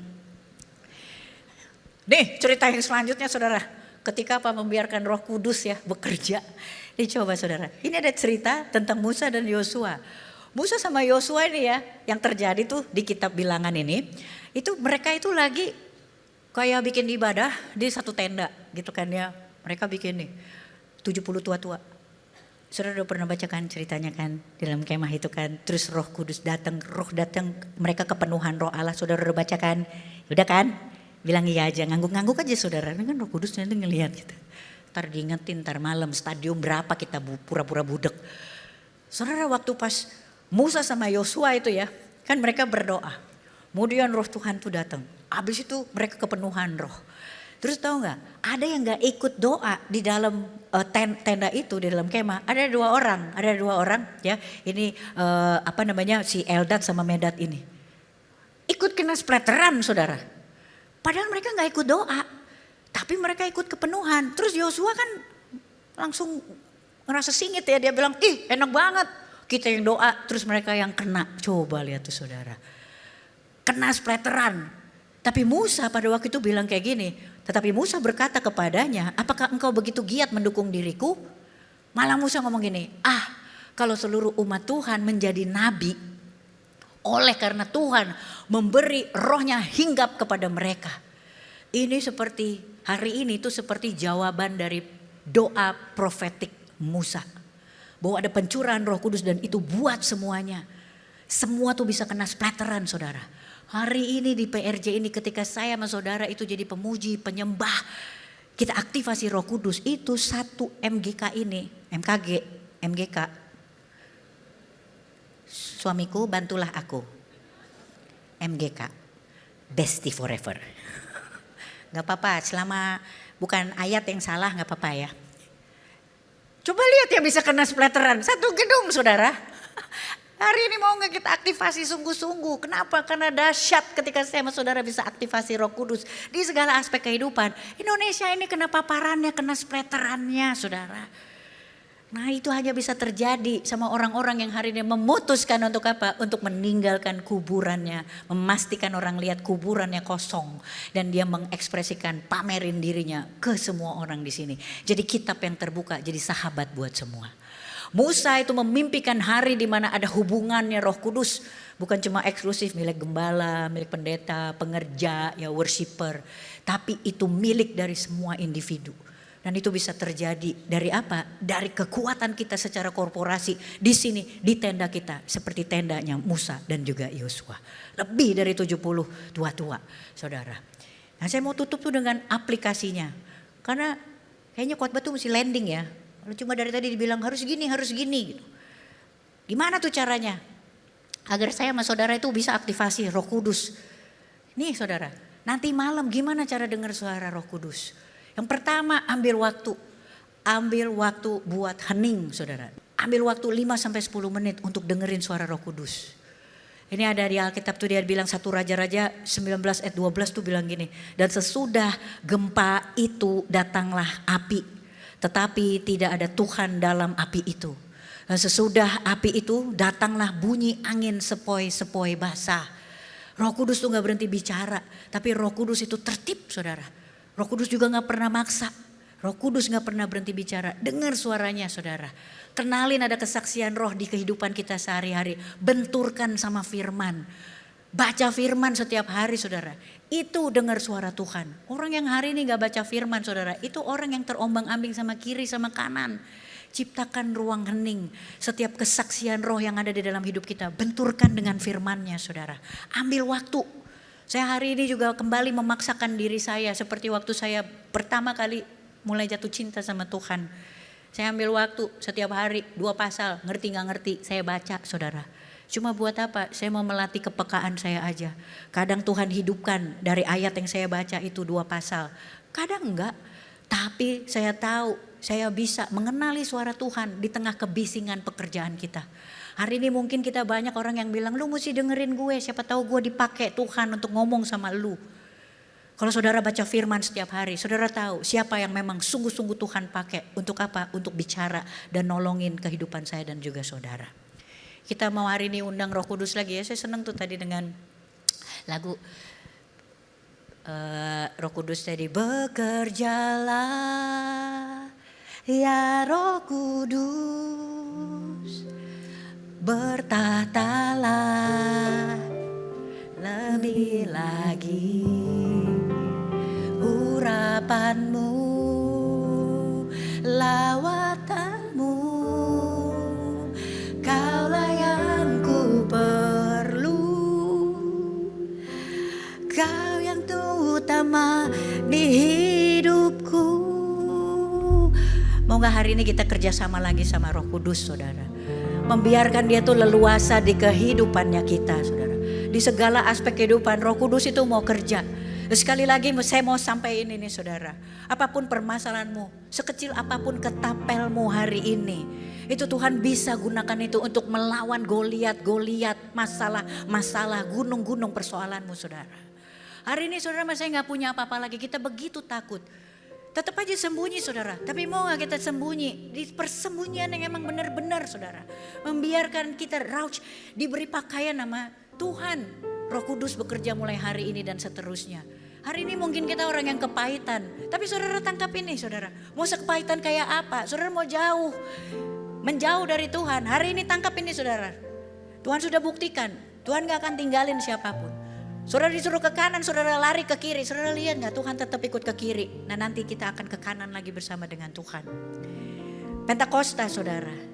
Nih cerita yang selanjutnya saudara, ketika apa membiarkan Roh Kudus ya bekerja. Ini coba saudara, ini ada cerita tentang Musa dan Yosua. Musa sama Yosua ini ya, yang terjadi tuh di kitab Bilangan ini, itu mereka itu lagi kayak bikin ibadah di satu tenda gitu kan ya. Mereka bikin nih 70 tua-tua. Saudara udah pernah baca kan ceritanya kan di dalam kemah itu kan. Terus Roh Kudus datang, Roh datang, mereka kepenuhan Roh Allah. Saudara udah baca kan? Udah kan? Bilang iya aja, ngangguk-ngangguk aja saudara. Ini kan Roh Kudus nanti ngelihat gitu. Ntar diingetin, ntar malam stadium berapa kita pura-pura budek. Saudara waktu pas Musa sama Yosua itu ya, kan mereka berdoa. Kemudian Roh Tuhan tuh datang. Habis itu mereka kepenuhan Roh. Terus tahu nggak? Ada yang nggak ikut doa di dalam tenda itu, di dalam kemah. Ada dua orang ya. Ini apa namanya si Eldad sama Medad ini. Ikut kena splatteran saudara. Padahal mereka nggak ikut doa, tapi mereka ikut kepenuhan. Terus Yosua kan langsung ngerasa singit ya, dia bilang, ih enak banget. Kita yang doa, terus mereka yang kena. Coba lihat tuh saudara. Kena splatteran. Tapi Musa pada waktu itu bilang kayak gini, tetapi Musa berkata kepadanya, apakah engkau begitu giat mendukung diriku? Malah Musa ngomong gini, kalau seluruh umat Tuhan menjadi nabi, oleh karena Tuhan memberi rohnya hinggap kepada mereka. Ini seperti hari ini itu seperti jawaban dari doa profetik Musa. Bahwa ada pencurahan Roh Kudus dan itu buat semuanya. Semua tuh bisa kena splatteran saudara. Hari ini di PRJ ini ketika saya sama saudara itu jadi pemuji, penyembah. Kita aktivasi Roh Kudus itu satu MGK ini, MGK. Suamiku bantulah aku. MGK, Bestie Forever. Gak apa-apa selama bukan ayat yang salah gak apa-apa ya. Coba lihat yang bisa kena splatteran, satu gedung saudara. Hari ini mau nggak kita aktivasi sungguh-sungguh. Kenapa? Karena dahsyat ketika saya sama saudara bisa aktivasi Roh Kudus di segala aspek kehidupan. Indonesia ini kena paparannya, kena splatterannya saudara. Nah itu hanya bisa terjadi sama orang-orang yang hari ini memutuskan untuk apa? Untuk meninggalkan kuburannya. Memastikan orang lihat kuburannya kosong. Dan dia mengekspresikan, pamerin dirinya ke semua orang di sini. Jadi kitab yang terbuka jadi sahabat buat semua. Musa itu memimpikan hari di mana ada hubungannya Roh Kudus. Bukan cuma eksklusif milik gembala, milik pendeta, pengerja, ya worshiper. Tapi itu milik dari semua individu. Dan itu bisa terjadi dari apa? Dari kekuatan kita secara korporasi di sini, di tenda kita. Seperti tendanya Musa dan juga Yosua. Lebih dari 70 tua-tua saudara. Nah saya mau tutup tuh dengan aplikasinya. Karena kayaknya khotbah tuh mesti landing ya. Kalau cuma dari tadi dibilang harus gini gitu. Gimana tuh caranya? Agar saya sama saudara itu bisa aktivasi Roh Kudus. Nih saudara, nanti malam gimana cara dengar suara Roh Kudus? Yang pertama ambil waktu buat hening saudara. Ambil waktu 5-10 menit untuk dengerin suara Roh Kudus. Ini ada di Alkitab tuh dia bilang 1 Raja-Raja 19 ayat 12 tuh bilang gini. Dan sesudah gempa itu datanglah api. Tetapi tidak ada Tuhan dalam api itu. Dan sesudah api itu datanglah bunyi angin sepoi-sepoi basah. Roh Kudus tuh gak berhenti bicara. Tapi Roh Kudus itu tertib saudara. Roh Kudus juga gak pernah maksa. Roh Kudus gak pernah berhenti bicara. Dengar suaranya saudara. Kenalin ada kesaksian roh di kehidupan kita sehari-hari. Benturkan sama firman. Baca firman setiap hari saudara. Itu dengar suara Tuhan. Orang yang hari ini gak baca firman saudara. Itu orang yang terombang-ambing sama kiri sama kanan. Ciptakan ruang hening. Setiap kesaksian roh yang ada di dalam hidup kita. Benturkan dengan firmannya saudara. Ambil waktu. Saya hari ini juga kembali memaksakan diri saya. Seperti waktu saya pertama kali mulai jatuh cinta sama Tuhan. Saya ambil waktu setiap hari 2 pasal. Ngerti gak ngerti saya baca saudara. Cuma buat apa? Saya mau melatih kepekaan saya aja. Kadang Tuhan hidupkan dari ayat yang saya baca itu 2 pasal. Kadang enggak. Tapi saya tahu saya bisa mengenali suara Tuhan di tengah kebisingan pekerjaan kita. Hari ini mungkin kita banyak orang yang bilang lu mesti dengerin gue. Siapa tahu gue dipakai Tuhan untuk ngomong sama lu. Kalau saudara baca firman setiap hari, saudara tahu siapa yang memang sungguh-sungguh Tuhan pakai untuk apa? Untuk bicara dan nolongin kehidupan saya dan juga saudara. Kita mau hari ini undang Roh Kudus lagi ya. Saya senang tuh tadi dengan lagu Roh Kudus tadi. Bekerjalah ya Roh Kudus, bertahtalah lebih lagi, urapanmu, lawatanmu, kaulah yang ku perlu, kau yang terutama di hidupku. Mau gak hari ini kita kerjasama lagi sama Roh Kudus saudara. Membiarkan dia tuh leluasa di kehidupannya kita saudara. Di segala aspek kehidupan Roh Kudus itu mau kerja. Sekali lagi saya mau sampaikan ini saudara. Apapun permasalahanmu, sekecil apapun ketapelmu hari ini, itu Tuhan bisa gunakan itu untuk melawan Goliat, masalah, gunung-gunung persoalanmu saudara. Hari ini saudara saya gak punya apa-apa lagi, kita begitu takut. Tetap aja sembunyi saudara, tapi mau gak kita sembunyi di persembunyian yang emang benar-benar saudara. Membiarkan kita diberi pakaian nama Tuhan. Roh Kudus bekerja mulai hari ini dan seterusnya. Hari ini mungkin kita orang yang kepahitan, tapi saudara tangkap ini saudara. Mau sekepahitan kayak apa? Saudara mau menjauh dari Tuhan. Hari ini tangkap ini saudara. Tuhan sudah buktikan, Tuhan gak akan tinggalin siapapun. Saudara disuruh ke kanan, saudara lari ke kiri. Saudara lihat gak Tuhan tetap ikut ke kiri. Nah nanti kita akan ke kanan lagi bersama dengan Tuhan. Pentakosta saudara.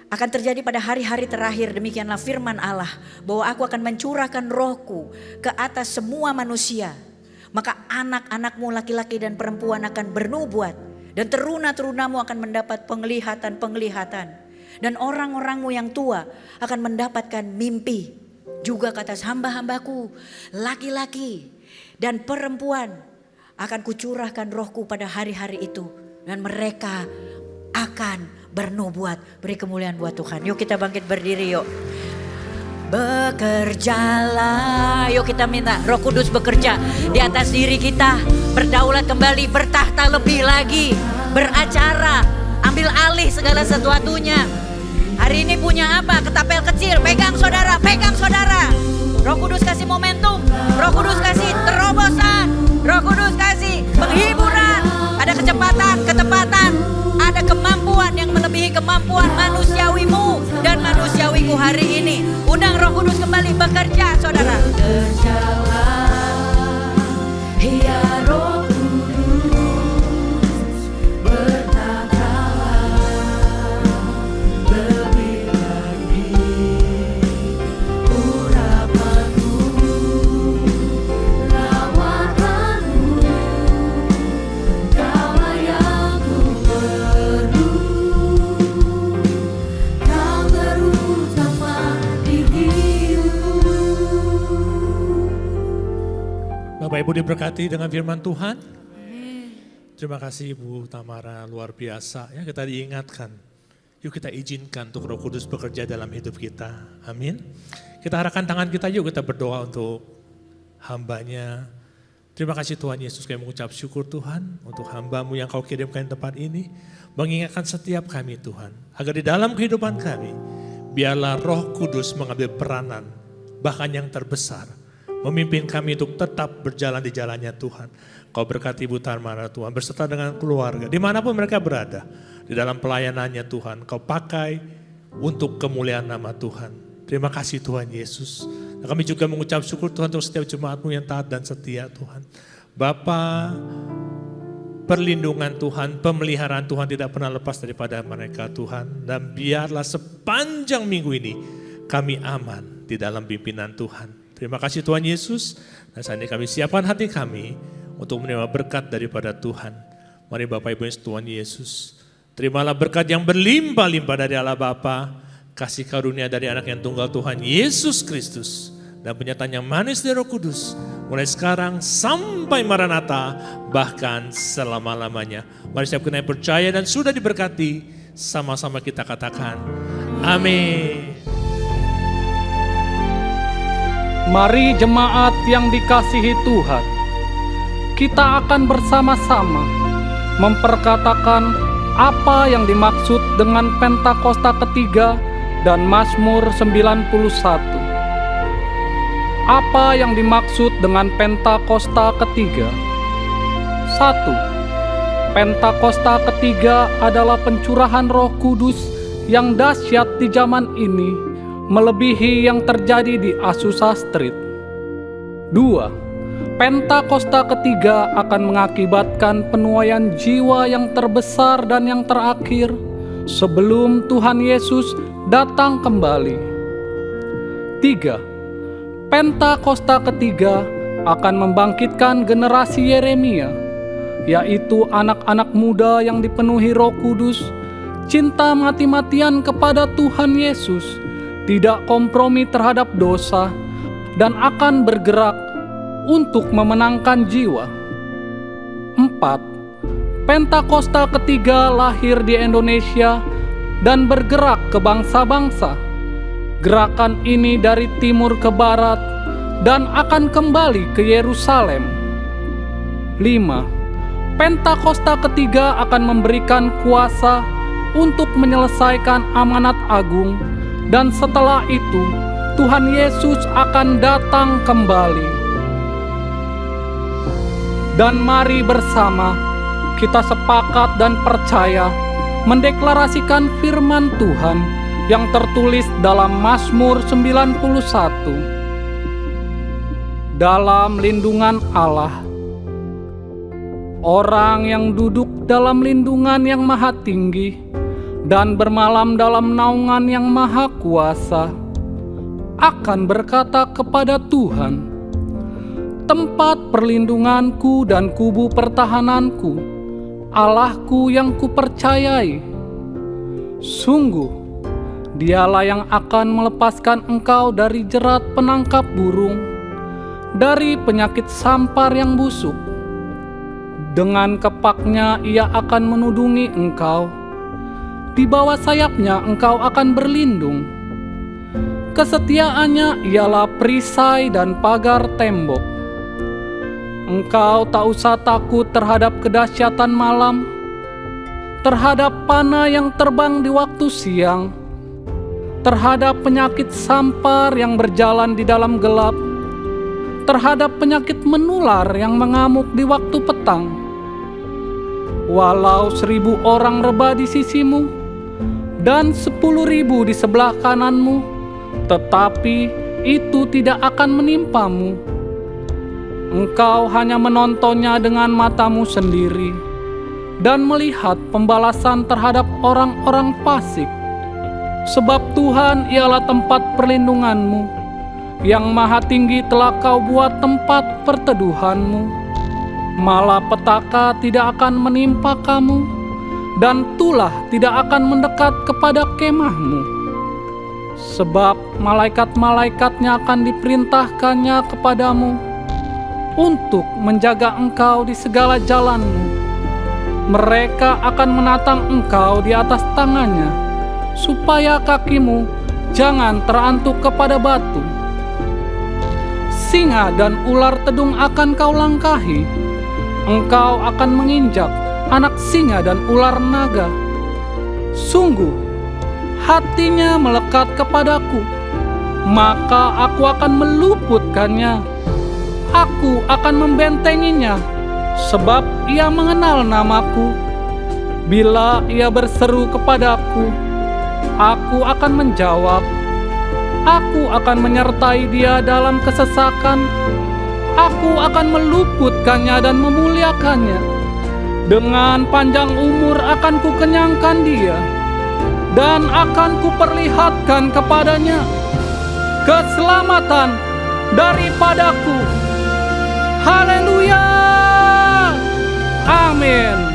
Akan terjadi pada hari-hari terakhir, demikianlah firman Allah. Bahwa aku akan mencurahkan rohku ke atas semua manusia. Maka anak-anakmu laki-laki dan perempuan akan bernubuat. Dan teruna-terunamu akan mendapat penglihatan-penglihatan. Dan orang-orangmu yang tua akan mendapatkan mimpi. Juga kata hamba-hambaku, laki-laki dan perempuan akan kucurahkan rohku pada hari-hari itu. Dan mereka akan bernubuat. Beri kemuliaan buat Tuhan. Yuk kita bangkit berdiri yuk. Bekerjalah. Yuk kita minta Roh Kudus bekerja di atas diri kita. Berdaulat kembali, bertahta lebih lagi. Beracara, ambil alih segala sesuatunya. Hari ini punya apa? Ketapel kecil, pegang saudara, pegang saudara. Roh Kudus kasih momentum, Roh Kudus kasih terobosan, Roh Kudus kasih penghiburan. Ada kecepatan, ketepatan, ada kemampuan yang melebihi kemampuan manusiawimu dan manusiawiku hari ini. Undang Roh Kudus kembali bekerja saudara. Bekerjalah, ya Roh Kudus, bertahtalah lebih lagi, urapanmu, lawatanmu, kaulah yang ku perlu, kau terutama di hidupku. Bapak Ibu diberkati dengan firman Tuhan. Terima kasih Ibu Tamara, luar biasa ya, kita diingatkan. Yuk kita izinkan untuk Roh Kudus bekerja dalam hidup kita. Amin. Kita arahkan tangan kita, yuk kita berdoa untuk hambanya. Terima kasih Tuhan Yesus, kami mengucap syukur Tuhan untuk hamba-Mu yang Kau kirimkan di tempat ini. Mengingatkan setiap kami Tuhan, agar di dalam kehidupan kami, biarlah Roh Kudus mengambil peranan, bahkan yang terbesar. Memimpin kami untuk tetap berjalan di jalannya Tuhan. Kau berkati Ibu Tamara Tuhan, berserta dengan keluarga, dimanapun mereka berada. Di dalam pelayanannya Tuhan, Kau pakai untuk kemuliaan nama Tuhan. Terima kasih Tuhan Yesus. Dan kami juga mengucap syukur Tuhan untuk setiap jemaat-Mu yang taat dan setia Tuhan. Bapa, perlindungan Tuhan, pemeliharaan Tuhan tidak pernah lepas daripada mereka Tuhan. Dan biarlah sepanjang minggu ini kami aman di dalam pimpinan Tuhan. Terima kasih Tuhan Yesus. Dan saat ini kami siapkan hati kami untuk menerima berkat daripada Tuhan. Mari Bapak Ibu Tuhan Yesus, terimalah berkat yang berlimpah-limpah dari Allah Bapa, kasih karunia dari anak yang tunggal Tuhan Yesus Kristus, dan penyertaan yang manis dari Roh Kudus, mulai sekarang sampai Maranatha, bahkan selama-lamanya. Mari siap kena percaya dan sudah diberkati, sama-sama kita katakan, amin. Mari jemaat yang dikasihi Tuhan, kita akan bersama-sama memperkatakan apa yang dimaksud dengan Pentakosta ketiga dan Mazmur 91. Apa yang dimaksud dengan Pentakosta ketiga? 1. Pentakosta ketiga adalah pencurahan Roh Kudus yang dahsyat di zaman ini, melebihi yang terjadi di Azusa Street. 2. Pentakosta ketiga akan mengakibatkan penuaian jiwa yang terbesar dan yang terakhir sebelum Tuhan Yesus datang kembali. 3. Pentakosta ketiga akan membangkitkan generasi Yeremia, yaitu anak-anak muda yang dipenuhi Roh Kudus, cinta mati-matian kepada Tuhan Yesus, tidak kompromi terhadap dosa, dan akan bergerak untuk memenangkan jiwa. 4. Pentakosta ketiga lahir di Indonesia dan bergerak ke bangsa-bangsa. Gerakan ini dari timur ke barat dan akan kembali ke Yerusalem. 5. Pentakosta ketiga akan memberikan kuasa untuk menyelesaikan amanat agung, dan setelah itu Tuhan Yesus akan datang kembali. Dan mari bersama kita sepakat dan percaya mendeklarasikan firman Tuhan yang tertulis dalam Mazmur 91. Dalam lindungan Allah, orang yang duduk dalam lindungan yang maha tinggi dan bermalam dalam naungan yang maha kuasa akan berkata kepada Tuhan, tempat perlindunganku dan kubu pertahananku, Allahku yang kupercayai. Sungguh, Dialah yang akan melepaskan engkau dari jerat penangkap burung, dari penyakit sampar yang busuk. Dengan kepaknya Ia akan menudungi engkau, di bawah sayapnya engkau akan berlindung. Kesetiaannya ialah perisai dan pagar tembok. Engkau tak usah takut terhadap kedahsyatan malam, terhadap panah yang terbang di waktu siang, terhadap penyakit sampar yang berjalan di dalam gelap, terhadap penyakit menular yang mengamuk di waktu petang. Walau 1000 orang rebah di sisimu dan 10.000 di sebelah kananmu, tetapi itu tidak akan menimpamu. Engkau hanya menontonnya dengan matamu sendiri dan melihat pembalasan terhadap orang-orang fasik. Sebab Tuhan ialah tempat perlindunganmu, yang maha tinggi telah kau buat tempat perteduhanmu. Malapetaka tidak akan menimpa kamu, dan tulah tidak akan mendekat kepada kemahmu. Sebab malaikat-malaikatnya akan diperintahkannya kepadamu untuk menjaga engkau di segala jalanmu. Mereka akan menatang engkau di atas tangannya, supaya kakimu jangan terantuk kepada batu. Singa dan ular tedung akan kau langkahi. Engkau akan menginjak anak singa dan ular naga. Sungguh, hatinya melekat kepadaku, maka aku akan meluputkannya. Aku akan membentenginya, sebab ia mengenal namaku. Bila ia berseru kepadaku, aku akan menjawab. Aku akan menyertai dia dalam kesesakan. Aku akan meluputkannya dan memuliakannya. Dengan panjang umur akan kukenyangkan dia, dan akan kuperlihatkan kepadanya keselamatan daripadaku. Haleluya! Amin.